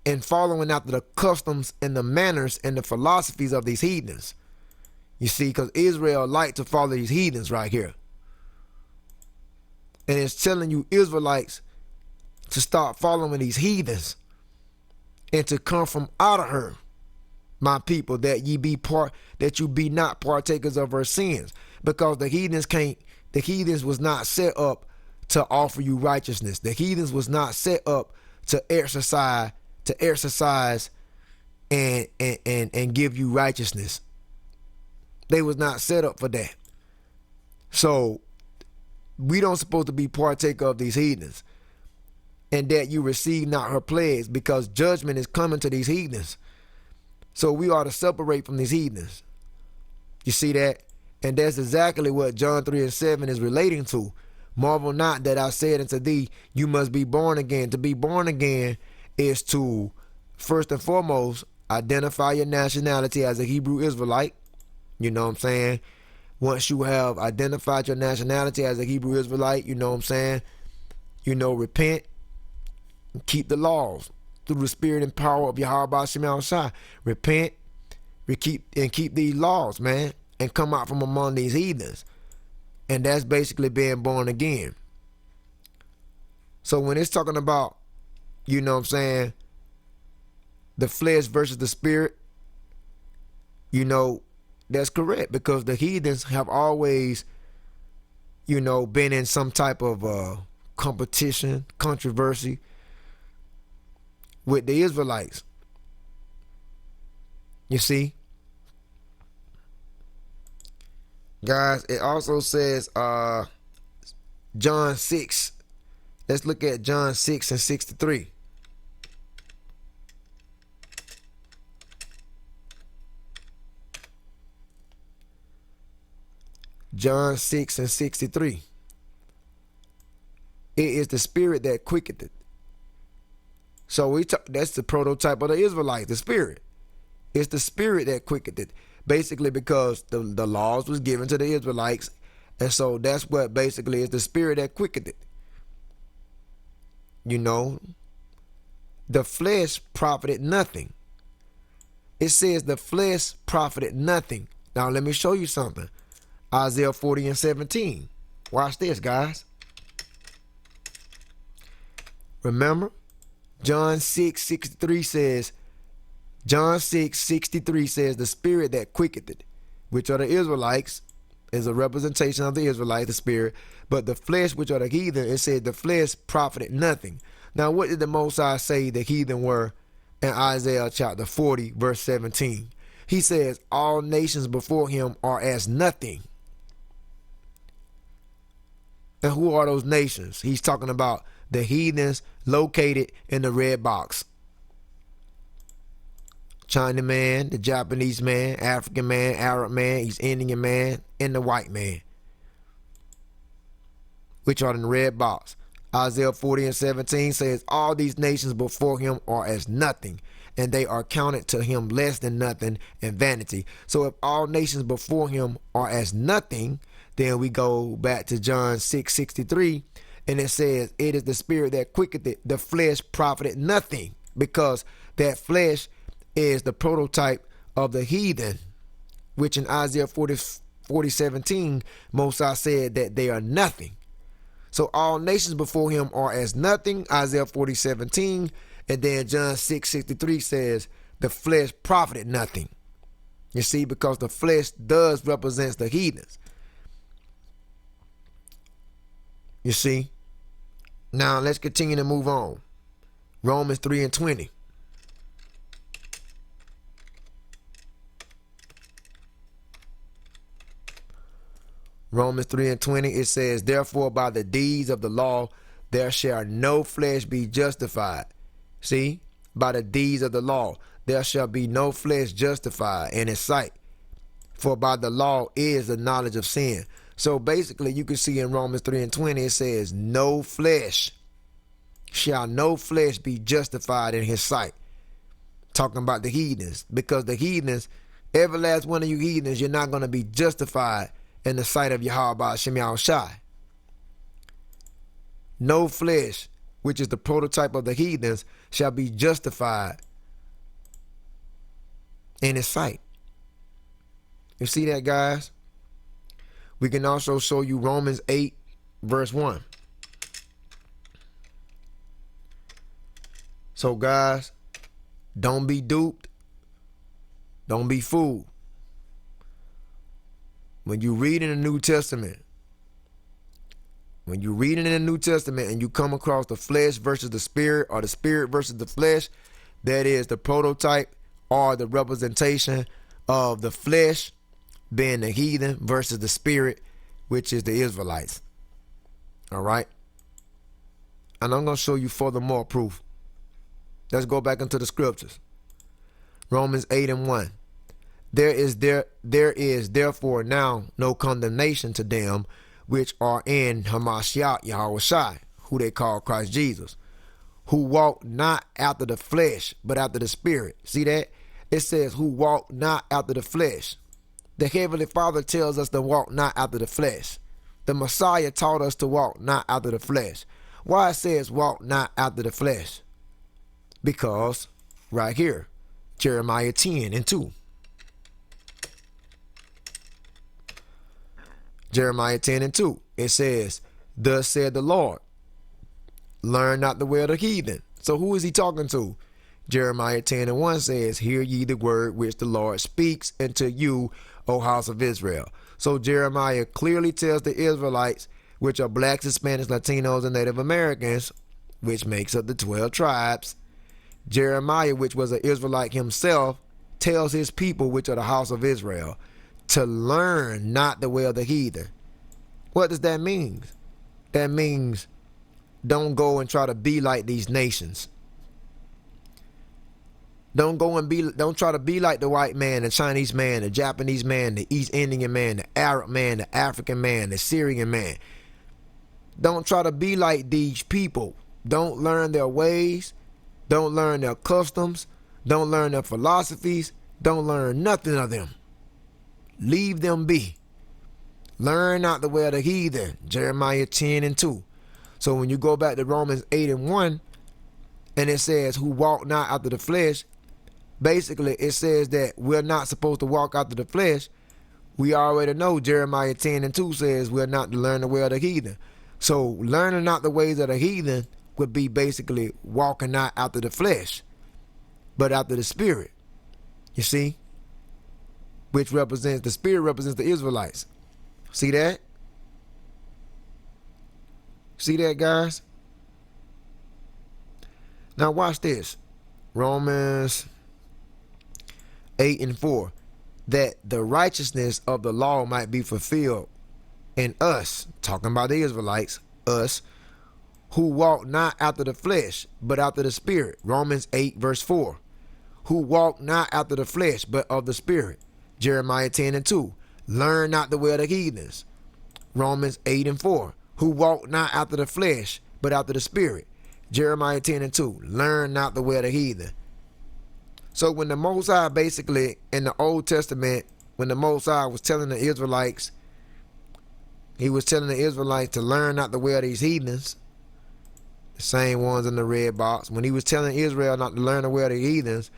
and following after the customs and the manners and the philosophies of these heathens. You see, because Israel like to follow these heathens right here. And it's telling you Israelites to start following these heathens and to come from out of her, my people, that you be not partakers of her sins. Because the heathens was not set up to offer you righteousness. The heathens was not set up to exercise and give you righteousness. They was not set up for that. So we don't supposed to be partaker of these heathens, and that you receive not her plagues, because judgment is coming to these heathens. So we ought to separate from these heathens. You see that? And that's exactly what John 3:7 is relating to. Marvel not that I said unto thee, you must be born again. To be born again is to, first and foremost, identify your nationality as a Hebrew Israelite. You know what I'm saying? Once you have identified your nationality as a Hebrew Israelite, you know what I'm saying? Repent, keep the laws through the spirit and power of Yahweh Shema Shai. Repent, keep these laws, man, and come out from among these heathens. And that's basically being born again. So when it's talking about, you know what I'm saying, the flesh versus the spirit, that's correct, because the heathens have always, been in some type of competition, controversy with the Israelites. You see? Guys, it also says John 6. Let's look at John 6 and 63. John 6 and 63. It is the spirit that quickeneth it. So that's the prototype of the Israelites, the spirit. It's the spirit that quickeneth it. Basically because the laws was given to the Israelites. And so that's what basically is the spirit that quickeneth it. The flesh profited nothing. It says the flesh profited nothing. Now let me show you something. Isaiah 40 and 17. Watch this, guys. Remember, John 6:63 says, the spirit that quicketh it, which are the Israelites, is a representation of the Israelites, the spirit, but the flesh, which are the heathen, it said the flesh profited nothing. Now, what did the Most High say the heathen were in Isaiah chapter 40, verse 17? He says, all nations before him are as nothing. And who are those nations? He's talking about the heathens located in the red box. China man, the Japanese man, African man, Arab man, East Indian man, and the white man, which are in the red box. Isaiah 40 and 17 says, all these nations before him are as nothing, and they are counted to him less than nothing and vanity. So if all nations before him are as nothing, then we go back to John 6:63, and it says, it is the spirit that quicketh it, the flesh profited nothing, because that flesh is the prototype of the heathen, which in Isaiah 40:17, Moses said that they are nothing. So all nations before him are as nothing, Isaiah 40:17, and then John 6:63 says the flesh profited nothing. You see, because the flesh does represent the heathens. You see? Now let's continue to move on. Romans 3 and 20. Romans 3 and 20, it says, therefore by the deeds of the law there shall no flesh be justified. See? By the deeds of the law there shall be no flesh justified in his sight. For by the law is the knowledge of sin. So basically you can see in Romans 3 and 20 it says no flesh. shall no flesh be justified in his sight. Talking about the heathens. Because the heathens, every last one of you heathens, you're not going to be justified in the sight of Yahweh Shem Yahushai. No flesh, which is the prototype of the heathens, shall be justified in his sight. You see that, guys? We can also show you Romans 8, verse 1. So, guys, don't be duped. Don't be fooled. When you read in the New Testament, and you come across the flesh versus the spirit, or the spirit versus the flesh, that is the prototype or the representation of the flesh being the heathen versus the spirit, which is the Israelites. All right? And I'm going to show you furthermore proof. Let's go back into the scriptures. Romans 8 and 1. There is therefore now no condemnation to them which are in Hamashiach Yahushai, who they call Christ Jesus, who walk not after the flesh, but after the spirit. See that? It says, who walk not after the flesh. The Heavenly Father tells us to walk not after the flesh. The Messiah taught us to walk not after the flesh. Why it says walk not after the flesh? Because right here, Jeremiah 10 and 2. Jeremiah 10 and 2. It says, thus said the Lord, learn not the way of the heathen. So who is he talking to? Jeremiah 10 and 1 says, hear ye the word which the Lord speaks unto you, O house of Israel. So Jeremiah clearly tells the Israelites, which are blacks, Hispanics, Latinos, and Native Americans, which makes up the 12 tribes. Jeremiah, which was an Israelite himself, tells his people, which are the house of Israel, to learn not the way of the heathen. What does that mean? That means don't go and try to be like these nations. Don't try to be like the white man, the Chinese man, the Japanese man, the East Indian man, the Arab man, the African man, the Syrian man. Don't try to be like these people. Don't learn their ways. Don't learn their customs. Don't learn their philosophies. Don't learn nothing of them. Leave them be. Learn not the way of the heathen. Jeremiah 10 and 2. So when you go back to Romans 8 and 1, and it says, who walk not after the flesh, basically it says that we're not supposed to walk after the flesh. We already know Jeremiah 10 and 2 says we're not to learn the way of the heathen. So learning not the ways of the heathen would be basically walking not after the flesh, but after the spirit. You see? Which represents, the spirit represents the Israelites. See that? See that, guys? Now watch this. Romans 8 and 4. That the righteousness of the law might be fulfilled in us, talking about the Israelites, us, who walk not after the flesh, but after the spirit. Romans 8 verse 4. Who walk not after the flesh, but of the spirit. Jeremiah 10 and 2. Learn not the way of the heathens. Romans 8 and 4. Who walk not after the flesh, but after the spirit. Jeremiah 10 and 2. Learn not the way of the heathen. So when the Most High, basically in the Old Testament, when the Most High was telling the Israelites, he was telling the Israelites to learn not the way of these heathens, the same ones in the red box. When he was telling Israel not to learn the way of the heathens,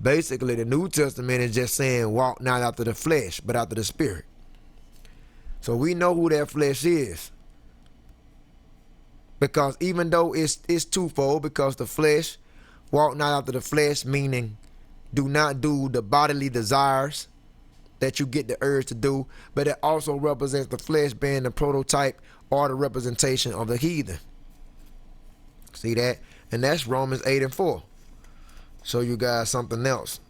basically the New Testament is just saying walk not after the flesh, but after the spirit. So we know who that flesh is. Because even though it's twofold, because the flesh, walk not after the flesh, meaning do not do the bodily desires that you get the urge to do, but it also represents the flesh being the prototype or the representation of the heathen. See that? And that's Romans 8 and 4. Show you guys something else.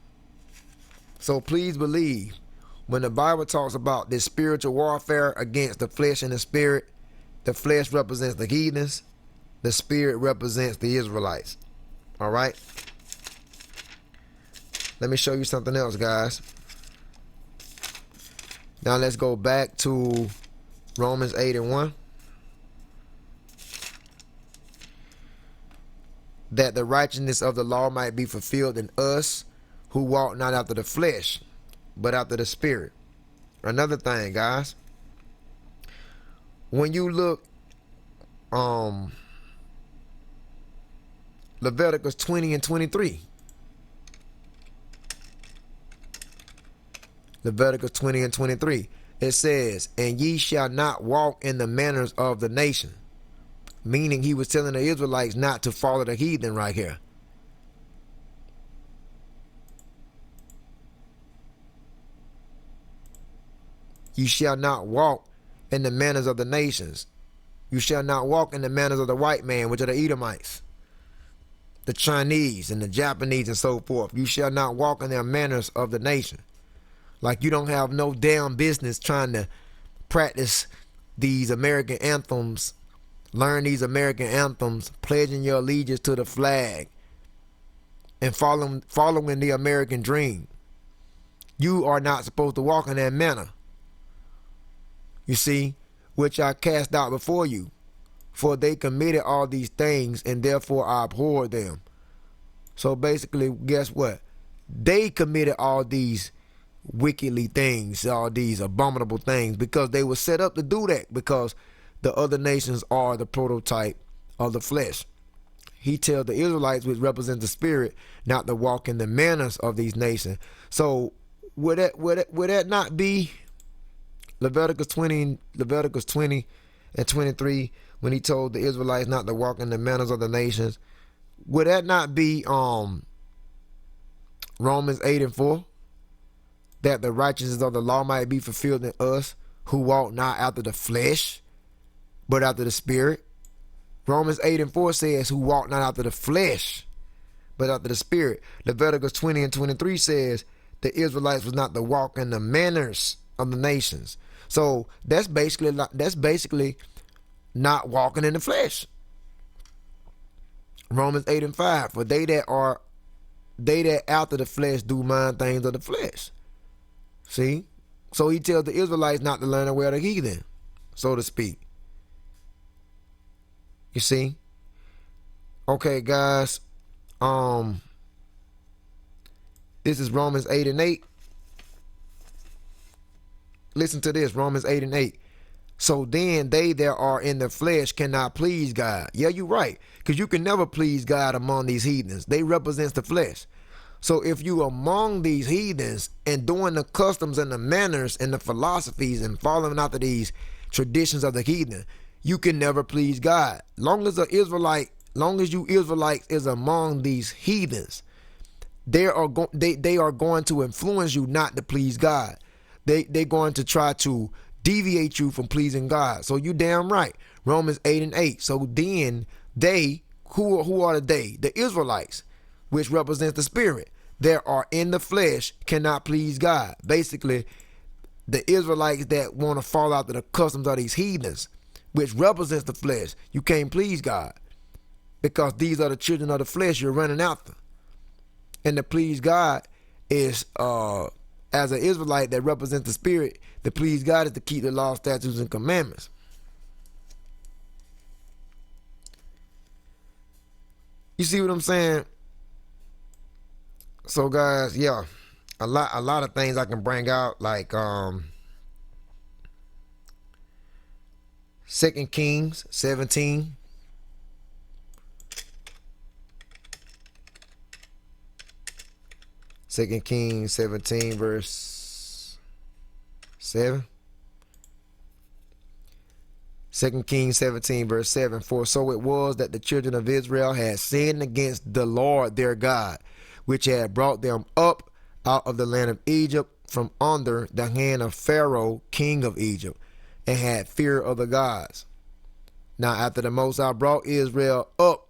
So please believe, when the Bible talks about this spiritual warfare against the flesh and the spirit, the flesh represents the heathens, the spirit represents the Israelites. All right? Let me show you something else, guys. Now let's go back to Romans 8 and 1. that the righteousness of the law might be fulfilled in us who walk not after the flesh, but after the Spirit. Another thing, guys, when you look Leviticus 20 and 23. Leviticus 20 and 23. It says, and ye shall not walk in the manners of the nation. Meaning he was telling the Israelites not to follow the heathen right here. You shall not walk in the manners of the nations. You shall not walk in the manners of the white man, which are the Edomites, the Chinese and the Japanese and so forth. You shall not walk in their manners of the nation. Like you don't have no damn business trying to practice these American anthems, learn these American anthems, pledging your allegiance to the flag, and following the American dream. You are not supposed to walk in that manner. You see, which I cast out before you, for they committed all these things, and therefore I abhorred them. So basically, guess what? They committed all these wickedly things, all these abominable things, because they were set up to do that, because the other nations are the prototype of the flesh. He tells the Israelites, which represent the Spirit, not to walk in the manners of these nations. So would that not be Leviticus 20 and 23, when he told the Israelites not to walk in the manners of the nations? Would that not be Romans 8 and 4? That the righteousness of the law might be fulfilled in us who walk not after the flesh, but after the Spirit. Romans 8 and 4 says, who walk not after the flesh, but after the Spirit. Leviticus 20 and 23 says, the Israelites was not to walk in the manners of the nations. So that's basically not walking in the flesh. Romans 8 and 5, for they that after the flesh do mind things of the flesh. See? So he tells the Israelites not to learn the way of the heathen, so to speak. You see? Okay, guys. This is Romans 8 and 8. Listen to this, Romans 8 and 8. So then they that are in the flesh cannot please God. Yeah, you're right. Because you can never please God among these heathens. They represent the flesh. So if you among these heathens and doing the customs and the manners and the philosophies and following after these traditions of the heathen, you can never please God. Long as you Israelites is among these heathens, they are going to influence you not to please God. They're going to try to deviate you from pleasing God. So you damn right. Romans 8 and 8. So then they, who are the they? The Israelites, which represents the Spirit, that are in the flesh cannot please God. Basically, the Israelites that want to fall out to the customs of these heathens, which represents the flesh, you can't please God, because these are the children of the flesh you're running after. And to please God is, as an Israelite that represents the Spirit, to please God is to keep the law, statutes, and commandments. You see what I'm saying? So guys, yeah, a lot of things I can bring out, like 2 Kings 17. 2 Kings 17 verse 7. 2 Kings 17 verse 7. For so it was that the children of Israel had sinned against the Lord their God, which had brought them up out of the land of Egypt from under the hand of Pharaoh, king of Egypt, and had fear of the gods. Now after the Most High brought Israel up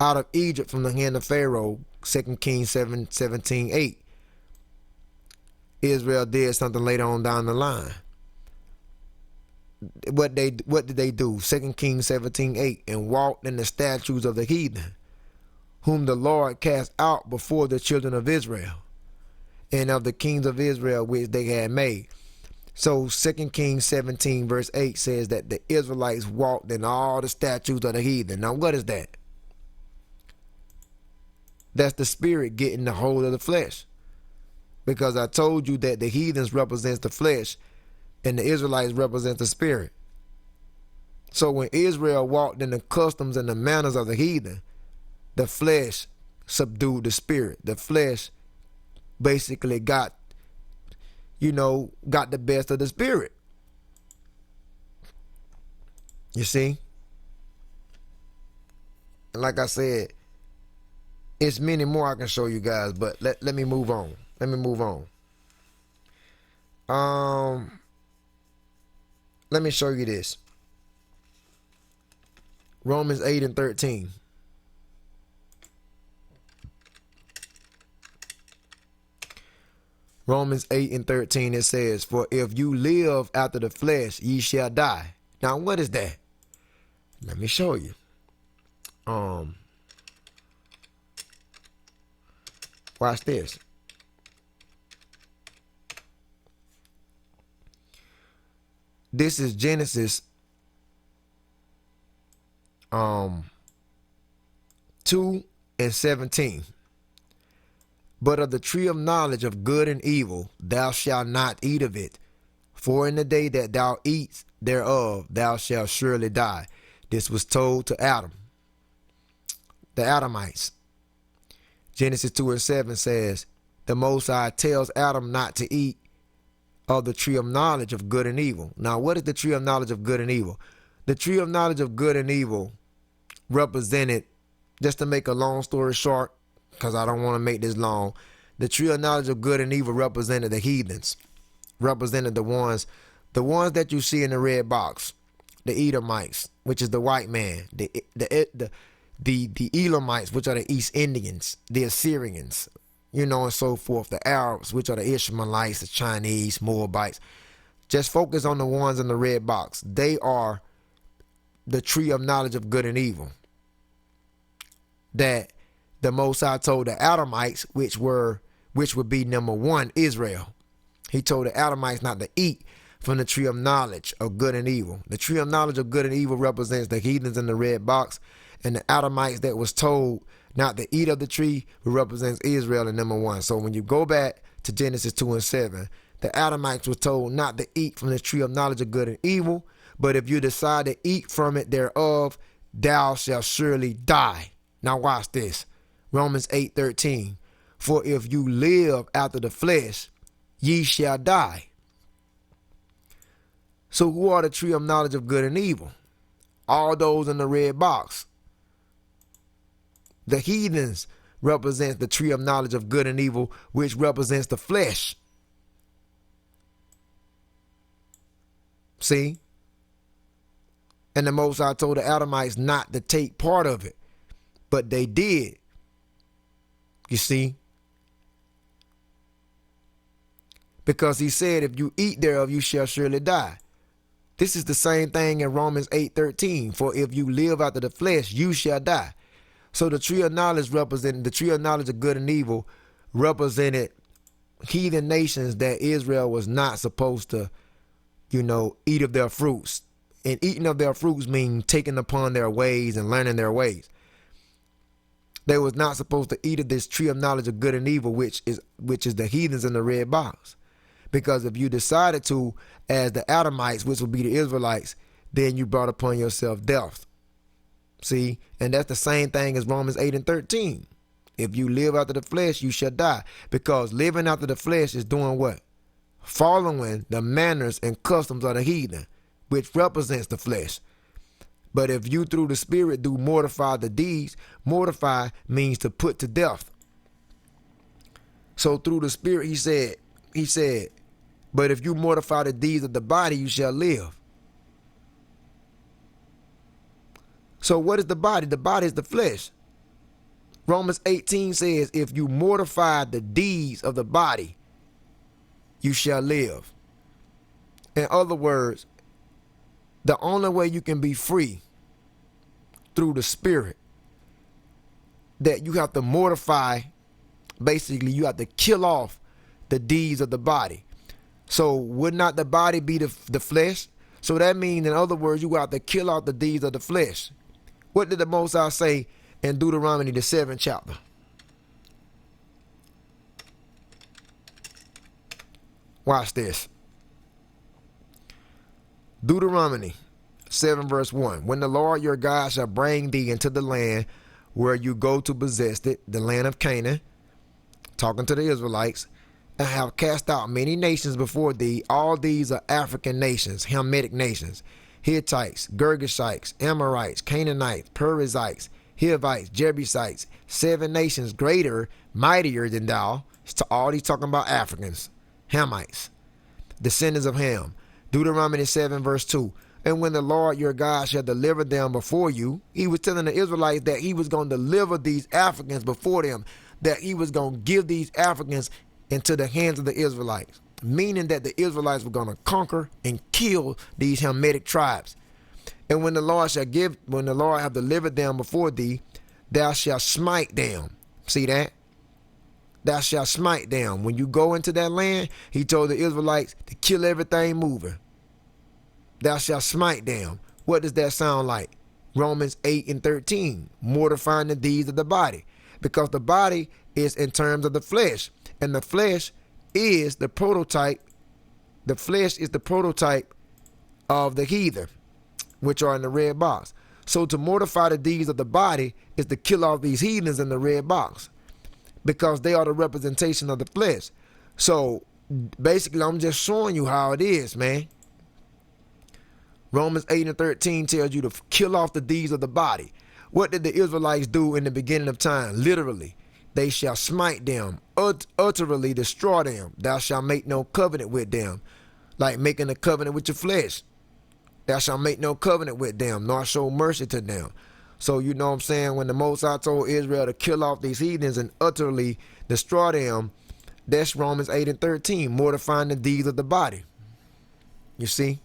out of Egypt from the hand of Pharaoh, 2 Kings 17:8, Israel did something later on down the line. What did they do? 2 Kings 17:8, and walked in the statutes of the heathen, whom the Lord cast out before the children of Israel, and of the kings of Israel which they had made. So 2 Kings 17 verse 8 says that the Israelites walked in all the statutes of the heathen. Now what is that? That's the spirit getting the hold of the flesh. Because I told you that the heathens represents the flesh and the Israelites represent the spirit. So when Israel walked in the customs and the manners of the heathen, the flesh subdued the spirit. The flesh basically got the best of the spirit. You see? And like I said, it's many more I can show you guys, but let me move on. Let me show you this. Romans 8 and 13. Romans 8 and 13, it says, "For if you live after the flesh, ye shall die." Now, what is that? Let me show you. Watch this. This is Genesis 2 and 17. "But of the tree of knowledge of good and evil thou shalt not eat of it, for in the day that thou eatest thereof thou shalt surely die." This was told to Adam, the Adamites. Genesis 2 and 7 says, the Most High tells Adam not to eat of the tree of knowledge of good and evil. Now, what is the tree of knowledge of good and evil? The tree of knowledge of good and evil represented, just to make a long story short, because I don't want to make this long, the tree of knowledge of good and evil represented the heathens, represented the ones that you see in the red box, the Edomites, which is the white man, the Elamites, which are the East Indians, the Assyrians, and so forth, the Arabs, which are the Ishmaelites, the Chinese, Moabites. Just focus on the ones in the red box. They are the tree of knowledge of good and evil that the Most High told the Adamites, which would be number one, Israel. He told the Adamites not to eat from the tree of knowledge of good and evil. The tree of knowledge of good and evil represents the heathens in the red box, and the Adamites that was told not to eat of the tree represents Israel in number one. So when you go back to Genesis 2 and 7, the Adamites were told not to eat from the tree of knowledge of good and evil, but if you decide to eat from it thereof, thou shalt surely die. Now watch this. Romans 8:13. "For if you live after the flesh, ye shall die." So who are the tree of knowledge of good and evil? All those in the red box. The heathens represents the tree of knowledge of good and evil, which represents the flesh. See? And the Most High told the Adamites not to take part of it, but they did. You see? Because he said, if you eat thereof, you shall surely die. This is the same thing in Romans 8:13. "For if you live after the flesh, you shall die." So the tree of knowledge represented, the tree of knowledge of good and evil represented heathen nations that Israel was not supposed to, eat of their fruits. And eating of their fruits means taking upon their ways and learning their ways. They was not supposed to eat of this tree of knowledge of good and evil, which is the heathens in the red box. Because if you decided to, as the Adamites, which would be the Israelites, then you brought upon yourself death. See? And that's the same thing as Romans 8 and 13. If you live after the flesh, you shall die. Because living after the flesh is doing what? Following the manners and customs of the heathen, which represents the flesh. But if you through the Spirit do mortify the deeds, mortify means to put to death. So through the Spirit, he said, but if you mortify the deeds of the body, you shall live. So what is the body? The body is the flesh. Romans 18 says, if you mortify the deeds of the body, you shall live. In other words, the only way you can be free through the Spirit, that you have to mortify, basically you have to kill off the deeds of the body. So would not the body be the flesh? So that means, in other words, you have to kill off the deeds of the flesh. What did the Most High say in Deuteronomy the 7th chapter? Watch this. Deuteronomy 7 verse 1. When the Lord your God shall bring thee into the land where you go to possess it, the land of Canaan, talking to the Israelites, and have cast out many nations before thee. All these are African nations, Hamitic nations, Hittites, Girgashites, Amorites, Canaanites, Perizzites, Hivites, Jebusites, 7 nations greater, mightier than thou. All these talking about Africans, Hamites, descendants of Ham. Deuteronomy 7 verse 2. And when the Lord your God shall deliver them before you, he was telling the Israelites that he was going to deliver these Africans before them, that he was going to give these Africans into the hands of the Israelites, meaning that the Israelites were going to conquer and kill these Hamitic tribes. And when the Lord have delivered them before thee, thou shalt smite them. See that? Thou shalt smite them. When you go into that land, he told the Israelites to kill everything moving. Thou shalt smite them. What does that sound like? Romans 8 and 13. Mortifying the deeds of the body. Because the body is in terms of the flesh. And the flesh is the prototype. The flesh is the prototype of the heathen, which are in the red box. So to mortify the deeds of the body is to kill off these heathens in the red box, because they are the representation of the flesh. So basically, I'm just showing you how it is, man. Romans 8 and 13 tells you to kill off the deeds of the body. What did the Israelites do in the beginning of time? Literally, they shall smite them, utterly destroy them. Thou shalt make no covenant with them, like making a covenant with your flesh. Thou shalt make no covenant with them, nor show mercy to them. So you know what I'm saying, when the Most High told Israel to kill off these heathens and utterly destroy them, that's Romans 8 and 13, mortifying the deeds of the body. You see?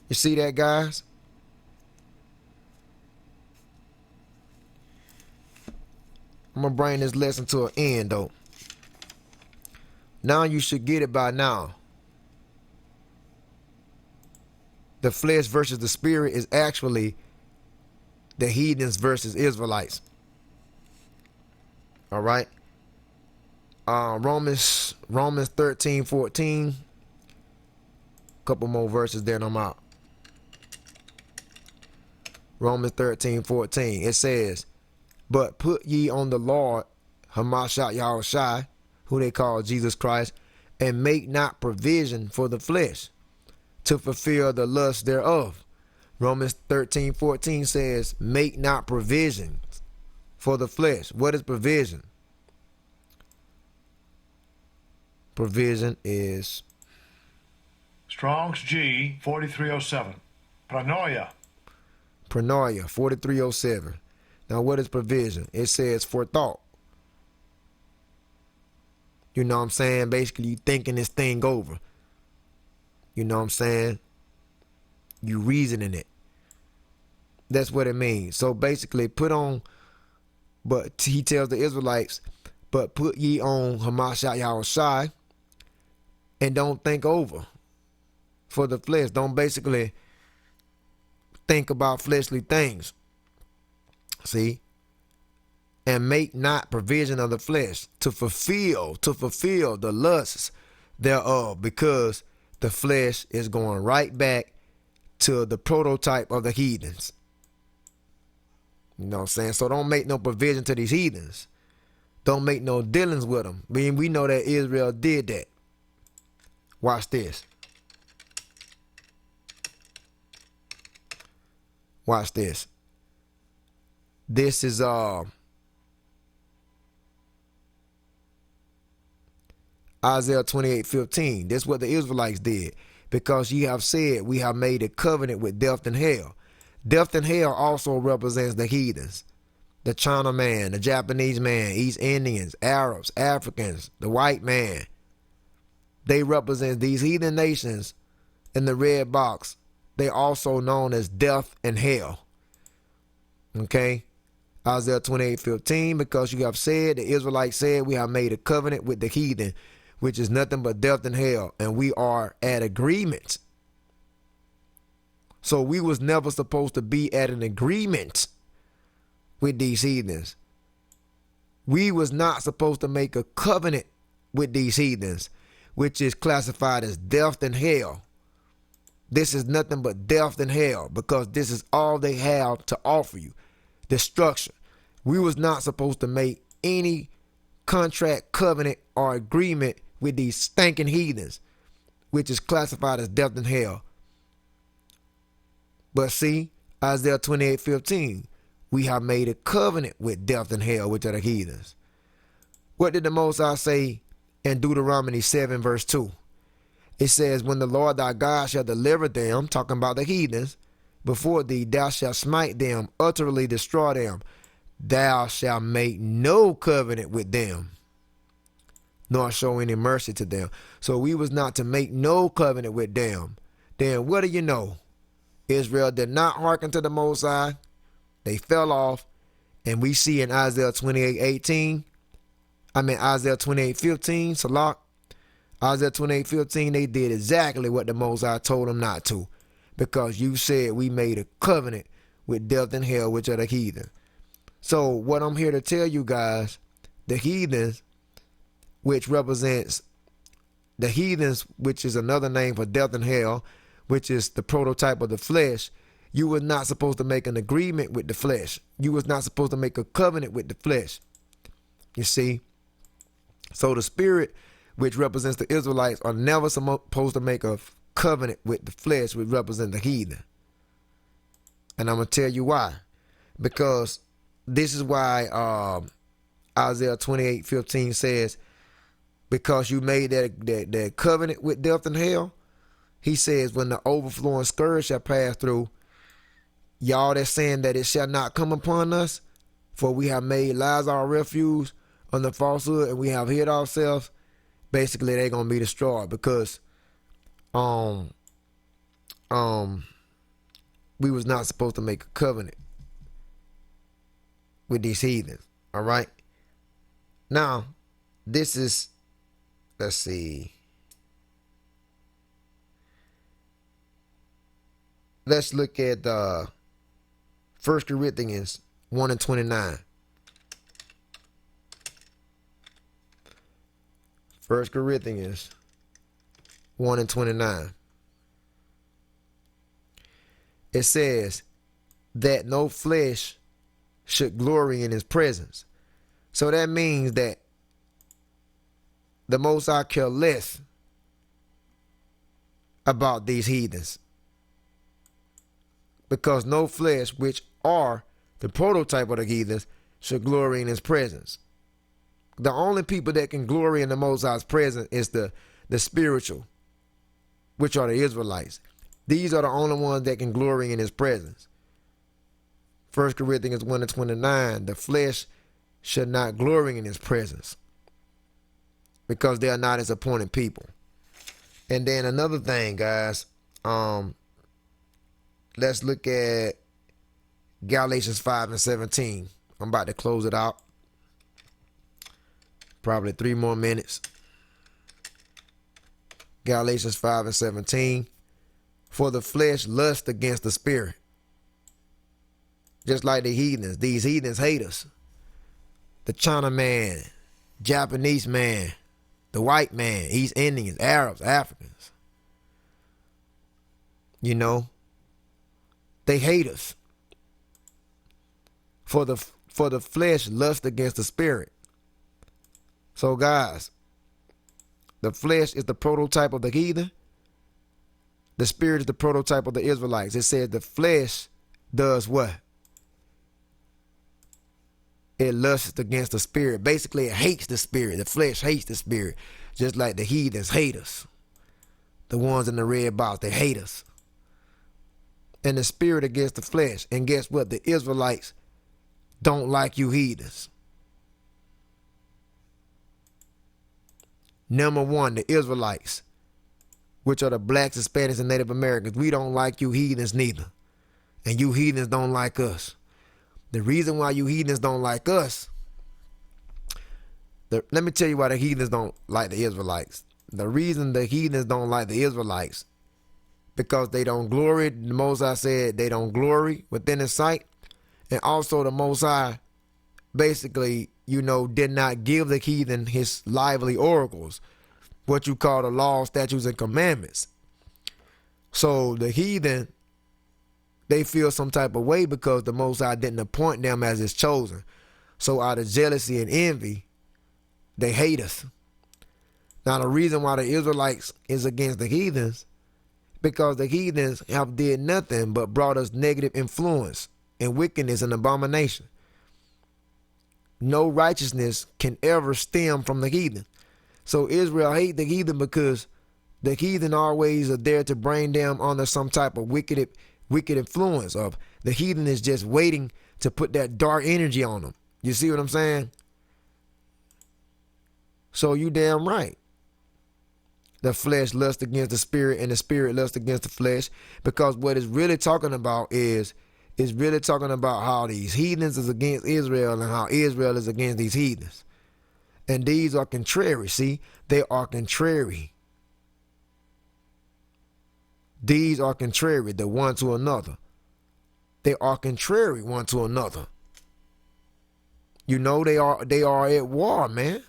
You see that, guys? I'm going to bring this lesson to an end, though. Now you should get it by now. The flesh versus the spirit is actually the heathens versus Israelites. All right. Romans 13:14. Couple more verses, then I'm out. Romans 13:14. It says, but put ye on the Lord, Hamashiach Yahushai, who they call Jesus Christ, and make not provision for the flesh to fulfill the lust thereof. Romans 13:14 says, make not provision for the flesh. What is provision? Provision is Strong's G 4307. Pranoia. Pranoia 4307. Now what is provision? It says forethought. You know what I'm saying? Basically, you thinking this thing over. You know what I'm saying? You reasoning it. That's what it means. So basically, but he tells the Israelites, but put ye on Hamashiach Yahushai and don't think over for the flesh. Don't basically think about fleshly things. See? And make not provision of the flesh to fulfill the lusts thereof, because the flesh is going right back to the prototype of the heathens. You know what I'm saying? So don't make no provision to these heathens. Don't make no dealings with them. I mean, we know that Israel did that. Watch this. Watch this. This is Isaiah 28:15. This is what the Israelites did. Because ye have said, we have made a covenant with death and hell. Death and hell also represents the heathens. The China man, the Japanese man, East Indians, Arabs, Africans, the white man. They represent these heathen nations in the red box. They also known as death and hell. Okay? Isaiah 28:15, because you have said, the Israelites said, we have made a covenant with the heathen, which is nothing but death and hell, and we are at agreement. So we was never supposed to be at an agreement with these heathens. We was not supposed to make a covenant with these heathens, which is classified as death and hell. This is nothing but death and hell, because this is all they have to offer you. Destruction. We was not supposed to make any contract, covenant, or agreement with these stinking heathens, which is classified as death and hell. But see, Isaiah 28:15, we have made a covenant with death and hell, which are the heathens. What did the Most High say in Deuteronomy 7 verse 2? It says, when the Lord thy God shall deliver them, talking about the heathens, before thee, thou shalt smite them, utterly destroy them. Thou shalt make no covenant with them, nor show any mercy to them. So we was not to make no covenant with them. Then what do you know? Israel did not hearken to the Most High. They fell off. And we see in Isaiah 28:15, Isaiah 28:15, Salak, Isaiah 28:15, they did exactly what the Most High told them not to. Because you said we made a covenant with death and hell, which are the heathen. So what I'm here to tell you guys, the heathens, which represents the heathens, which is another name for death and hell, which is the prototype of the flesh, you were not supposed to make an agreement with the flesh. You was not supposed to make a covenant with the flesh. You see? So the spirit, which represents the Israelites, are never supposed to make a covenant with the flesh, which represents the heathen. And I'm going to tell you why. Because this is why Isaiah 28:15 says, because you made that covenant with death and hell, he says, when the overflowing scourge shall pass through, y'all that's saying that it shall not come upon us, for we have made lies our refuge on the falsehood, and we have hid ourselves, basically they're going to be destroyed, because we was not supposed to make a covenant with these heathens. All right. Now, this is, let's see. Let's look at 1 Corinthians 1:29. 1 Corinthians 1:29. It says that no flesh should glory in his presence. So that means that the Most High care less about these heathens, because no flesh, which are the prototype of the heathens, should glory in his presence. The only people that can glory in the Most High's presence is the spiritual, which are the Israelites. These are the only ones that can glory in his presence. 1 Corinthians 1:29, the flesh should not glory in his presence, because they are not his appointed people. And then another thing, guys, let's look at Galatians 5:17. I'm about to close it out. Probably 3 more minutes. Galatians 5:17. For the flesh lusts against the spirit. Just like the heathens. These heathens hate us. The China man, Japanese man, the white man, East Indians, Arabs, Africans. You know, they hate us. For the flesh lusts against the spirit. So guys, the flesh is the prototype of the heathen. The spirit is the prototype of the Israelites. It says the flesh does what? It lusts against the spirit. Basically, it hates the spirit. The flesh hates the spirit. Just like the heathens hate us. The ones in the red box, they hate us. And the spirit against the flesh. And guess what? The Israelites don't like you heathens. Number one, the Israelites, which are the blacks, Hispanics, and Native Americans. We don't like you heathens neither. And you heathens don't like us. The reason why you heathens don't like us, let me tell you why the heathens don't like the Israelites. The reason the heathens don't like the Israelites, because they don't glory. The Most High said they don't glory within his sight. And also the Most High basically did not give the heathen his lively oracles, what you call the law, statutes, and commandments. So the heathen, they feel some type of way because the Most High didn't appoint them as his chosen. So out of jealousy and envy, they hate us. Now the reason why the Israelites is against the heathens, because the heathens have did nothing but brought us negative influence and wickedness and abomination. No righteousness can ever stem from the heathen. So Israel hate the heathen because the heathen always are there to bring them under some type of wicked influence of the heathen is just waiting to put that dark energy on them. You see what I'm saying? So you damn right. The flesh lusts against the spirit and the spirit lusts against the flesh, because what it's really talking about is really talking about how these heathens is against Israel and how Israel is against these heathens. And these are contrary. See, they are contrary. These are contrary, the one to another. They are contrary one to another. They are at war, man.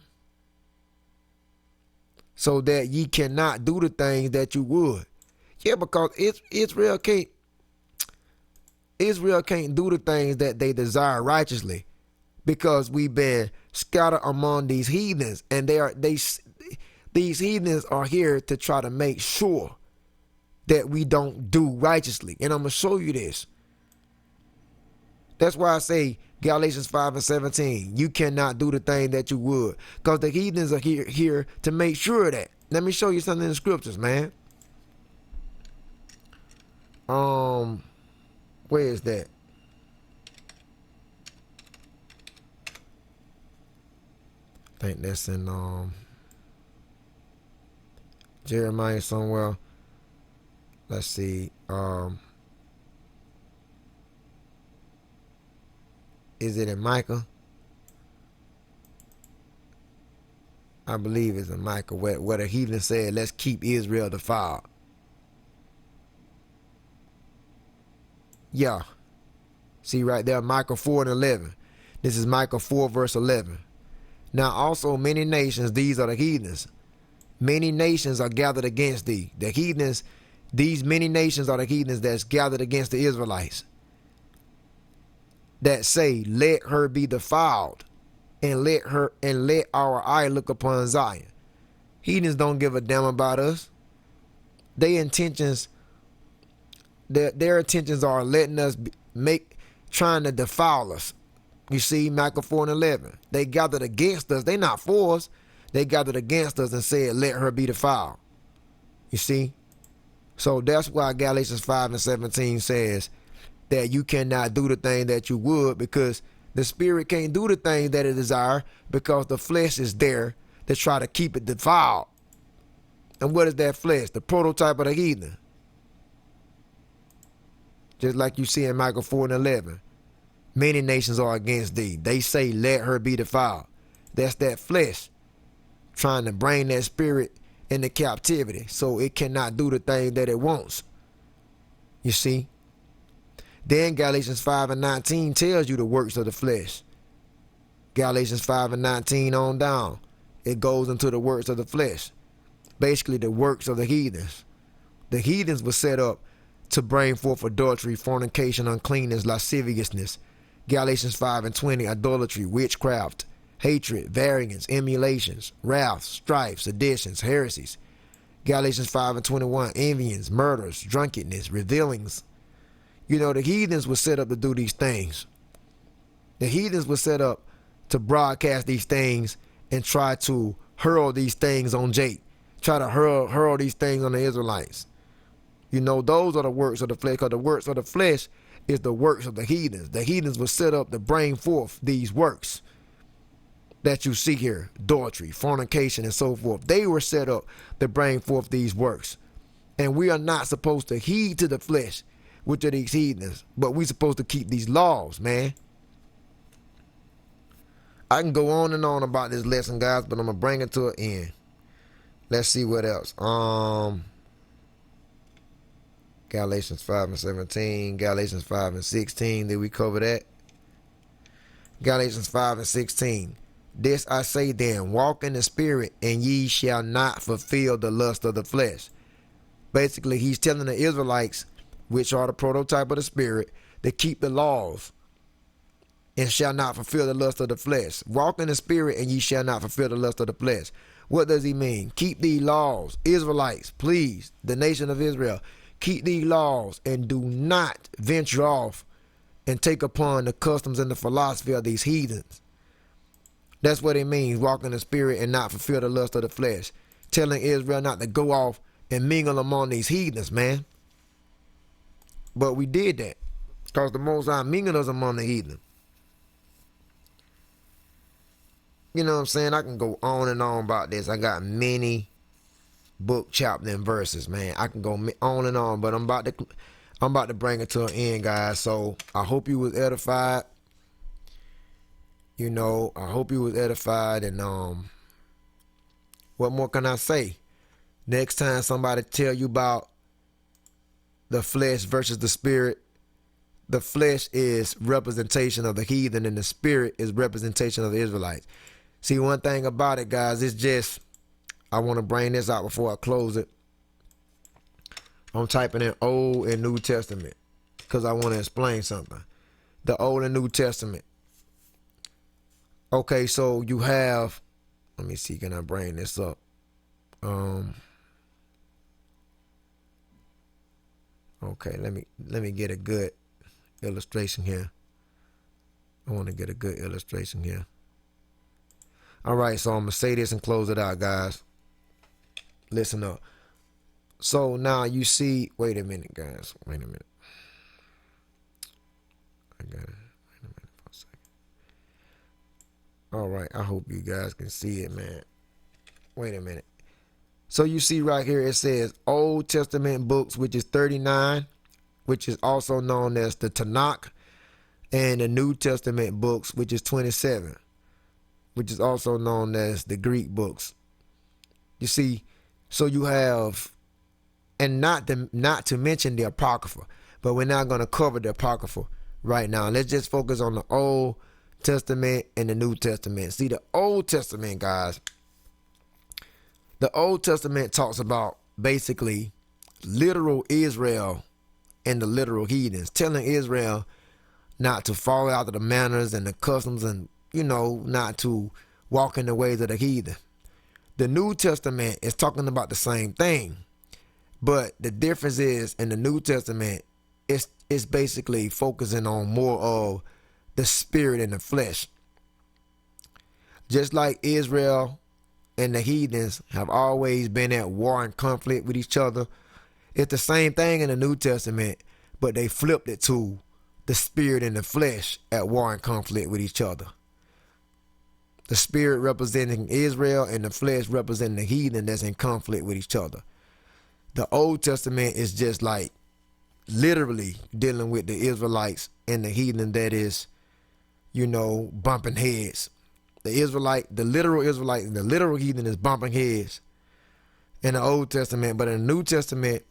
So that ye cannot do the things that you would. Yeah, because Israel can't do the things that they desire righteously, because we've been scattered among these heathens, and these heathens are here to try to make sure that we don't do righteously. And I'm going to show you this. That's why I say Galatians 5:17, you cannot do the thing that you would, because the heathens are here to make sure of that. Let me show you something in the scriptures, man. Where is that? I think that's in Jeremiah somewhere. Let's see. Is it in Micah? I believe it's in Micah where the heathen said, let's keep Israel defiled. Yeah. See right there, Micah 4:11. This is Micah 4 verse 11. Now also many nations, these are the heathens. Many nations are gathered against thee. The heathens, these many nations are the heathens that's gathered against the Israelites, that say, let her be defiled, and let our eye look upon Zion. Heathens don't give a damn about us. Their intentions are letting us trying to defile us. You see, Micah 4:11. They gathered against us. They not for us. They gathered against us and said, let her be defiled. You see? So that's why Galatians 5:17 says that you cannot do the thing that you would, because the spirit can't do the thing that it desire, because the flesh is there to try to keep it defiled. And what is that flesh? The prototype of the heathen. Just like you see in Micah 4:11. Many nations are against thee. They say, let her be defiled. That's that flesh trying to bring that spirit into captivity so it cannot do the thing that it wants. You see? Then Galatians 5:19 tells you the works of the flesh. Galatians 5:19 on down, it goes into the works of the flesh. Basically the works of the heathens. The heathens were set up to bring forth adultery, fornication, uncleanness, lasciviousness. Galatians 5:20, idolatry, witchcraft, hatred, variance, emulations, wrath, strife, seditions, heresies. Galatians 5:21, envyings, murders, drunkenness, revealings. The heathens were set up to do these things. The heathens were set up to broadcast these things and try to hurl these things on Jake. Try to hurl these things on the Israelites. Those are the works of the flesh, because the works of the flesh is the works of the heathens. The heathens were set up to bring forth these works that you see here, adultery, fornication, and so forth. They were set up to bring forth these works. And we are not supposed to heed to the flesh, which are these heathens, but we're supposed to keep these laws, man. I can go on and on about this lesson, guys, but I'm going to bring it to an end. Let's see what else. Galatians 5:17, Galatians 5:16. Did we cover that? Galatians 5:16. This I say then, walk in the spirit, and ye shall not fulfill the lust of the flesh. Basically, he's telling the Israelites, which are the prototype of the spirit, to keep the laws and shall not fulfill the lust of the flesh. Walk in the spirit, and ye shall not fulfill the lust of the flesh. What does he mean? Keep these laws. Israelites, please, the nation of Israel, keep these laws and do not venture off and take upon the customs and the philosophy of these heathens. That's what it means, walk in the spirit and not fulfill the lust of the flesh. Telling Israel not to go off and mingle among these heathens, man. But we did that because the Most High mingled us among the heathen. You know what I'm saying? I can go on and on about this. I got many book, chapter, and verses, man. I can go on and on, but I'm about to bring it to an end, guys. So I hope you was edified. You know, I hope you was edified, and what more can I say? Next time somebody tell you about the flesh versus the spirit, the flesh is representation of the heathen and the spirit is representation of the Israelites. See, one thing about it, guys, it's just, I want to bring this out before I close it. I'm typing in Old and New Testament because I want to explain something. The Old and New Testament. Okay, so you have, let me see, can I bring this up? Okay, let me get a good illustration here. I want to get a good illustration here. All right, so I'm going to say this and close it out, guys. Listen up. So now you see, wait a minute, guys. Wait a minute. I got it. Wait a minute for a second. All right, I hope you guys can see it, man. Wait a minute. So you see right here, it says Old Testament books, which is 39, which is also known as the Tanakh, and the New Testament books, which is 27, which is also known as the Greek books. You see, so you have, and not to mention the Apocrypha, but we're not going to cover the Apocrypha right now. Let's just focus on the Old Testament and the New Testament. See, the Old Testament, guys, the Old Testament talks about basically literal Israel and the literal heathens, telling Israel not to follow after the manners and the customs and, you know, not to walk in the ways of the heathen. The New Testament is talking about the same thing, but the difference is in the New Testament, it's basically focusing on more of the spirit and the flesh. Just like Israel and the heathens have always been at war and conflict with each other, it's the same thing in the New Testament, but they flipped it to the spirit and the flesh at war and conflict with each other. The spirit representing Israel and the flesh representing the heathen that's in conflict with each other. The Old Testament is just like literally dealing with the Israelites and the heathen that is, you know, bumping heads. The literal Israelite and the literal heathen is bumping heads in the Old Testament, but in the New Testament,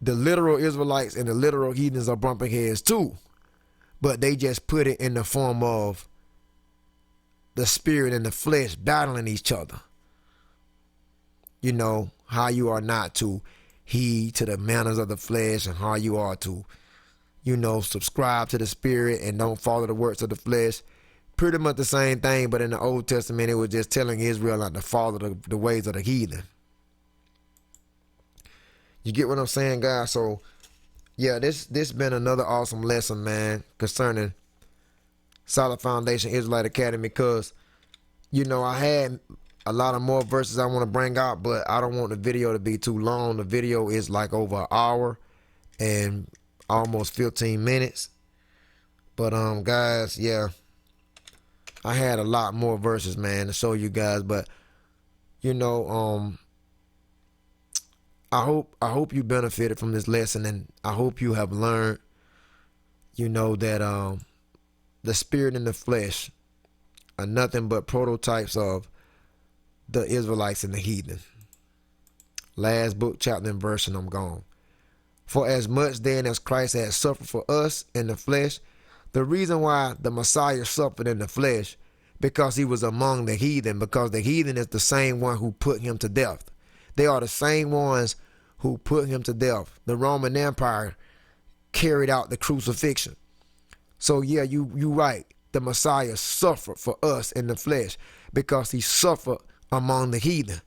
the literal Israelites and the literal heathens are bumping heads too, but they just put it in the form of the spirit and the flesh battling each other. You know, how you are not to heed to the manners of the flesh and how you are to, you know, subscribe to the spirit and don't follow the works of the flesh. Pretty much the same thing, but in the Old Testament, it was just telling Israel not to follow the ways of the heathen. You get what I'm saying, guys? So, yeah, this been another awesome lesson, man, concerning Solid Foundation Israelite Academy, because, you know, I had a lot of more verses I want to bring out, but I don't want the video to be too long. The video is like over an hour and almost 15 minutes. But, guys, yeah, I had a lot more verses, man, to show you guys, but, you know, I hope you benefited from this lesson, and I hope you have learned, you know, that the spirit and the flesh are nothing but prototypes of the Israelites and the heathen. Last book, chapter, and verse, and I'm gone. For as much then as Christ has suffered for us in the flesh, the reason why the Messiah suffered in the flesh, because he was among the heathen, because the heathen is the same one who put him to death. They are the same ones who put him to death. The Roman Empire carried out the crucifixion. So yeah, you right. The Messiah suffered for us in the flesh because he suffered among the heathen.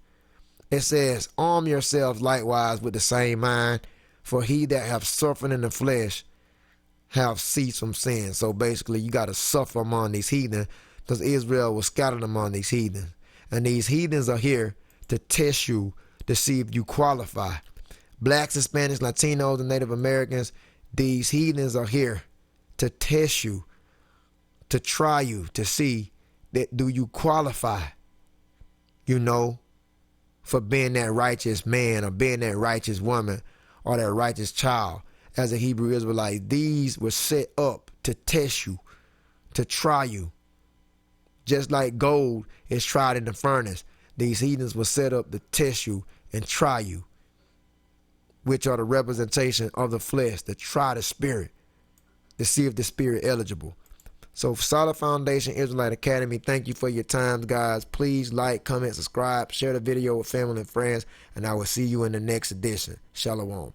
It says, arm yourselves likewise with the same mind, for he that hath suffered in the flesh have ceased from sin. So basically, you got to suffer among these heathen because Israel was scattered among these heathen. And these heathens are here to test you to see if you qualify. Blacks, Hispanics, Latinos, and Native Americans, these heathens are here to test you, to try you, to see that do you qualify, for being that righteous man or being that righteous woman or that righteous child as a Hebrew Israelite. These were set up to test you, to try you. Just like gold is tried in the furnace, these heathens were set up to test you and try you, which are the representation of the flesh, to try the spirit, to see if the spirit eligible. So Solid Foundation Israelite Academy, thank you for your time, guys. Please like, comment, subscribe, share the video with family and friends, and I will see you in the next edition. Shalom.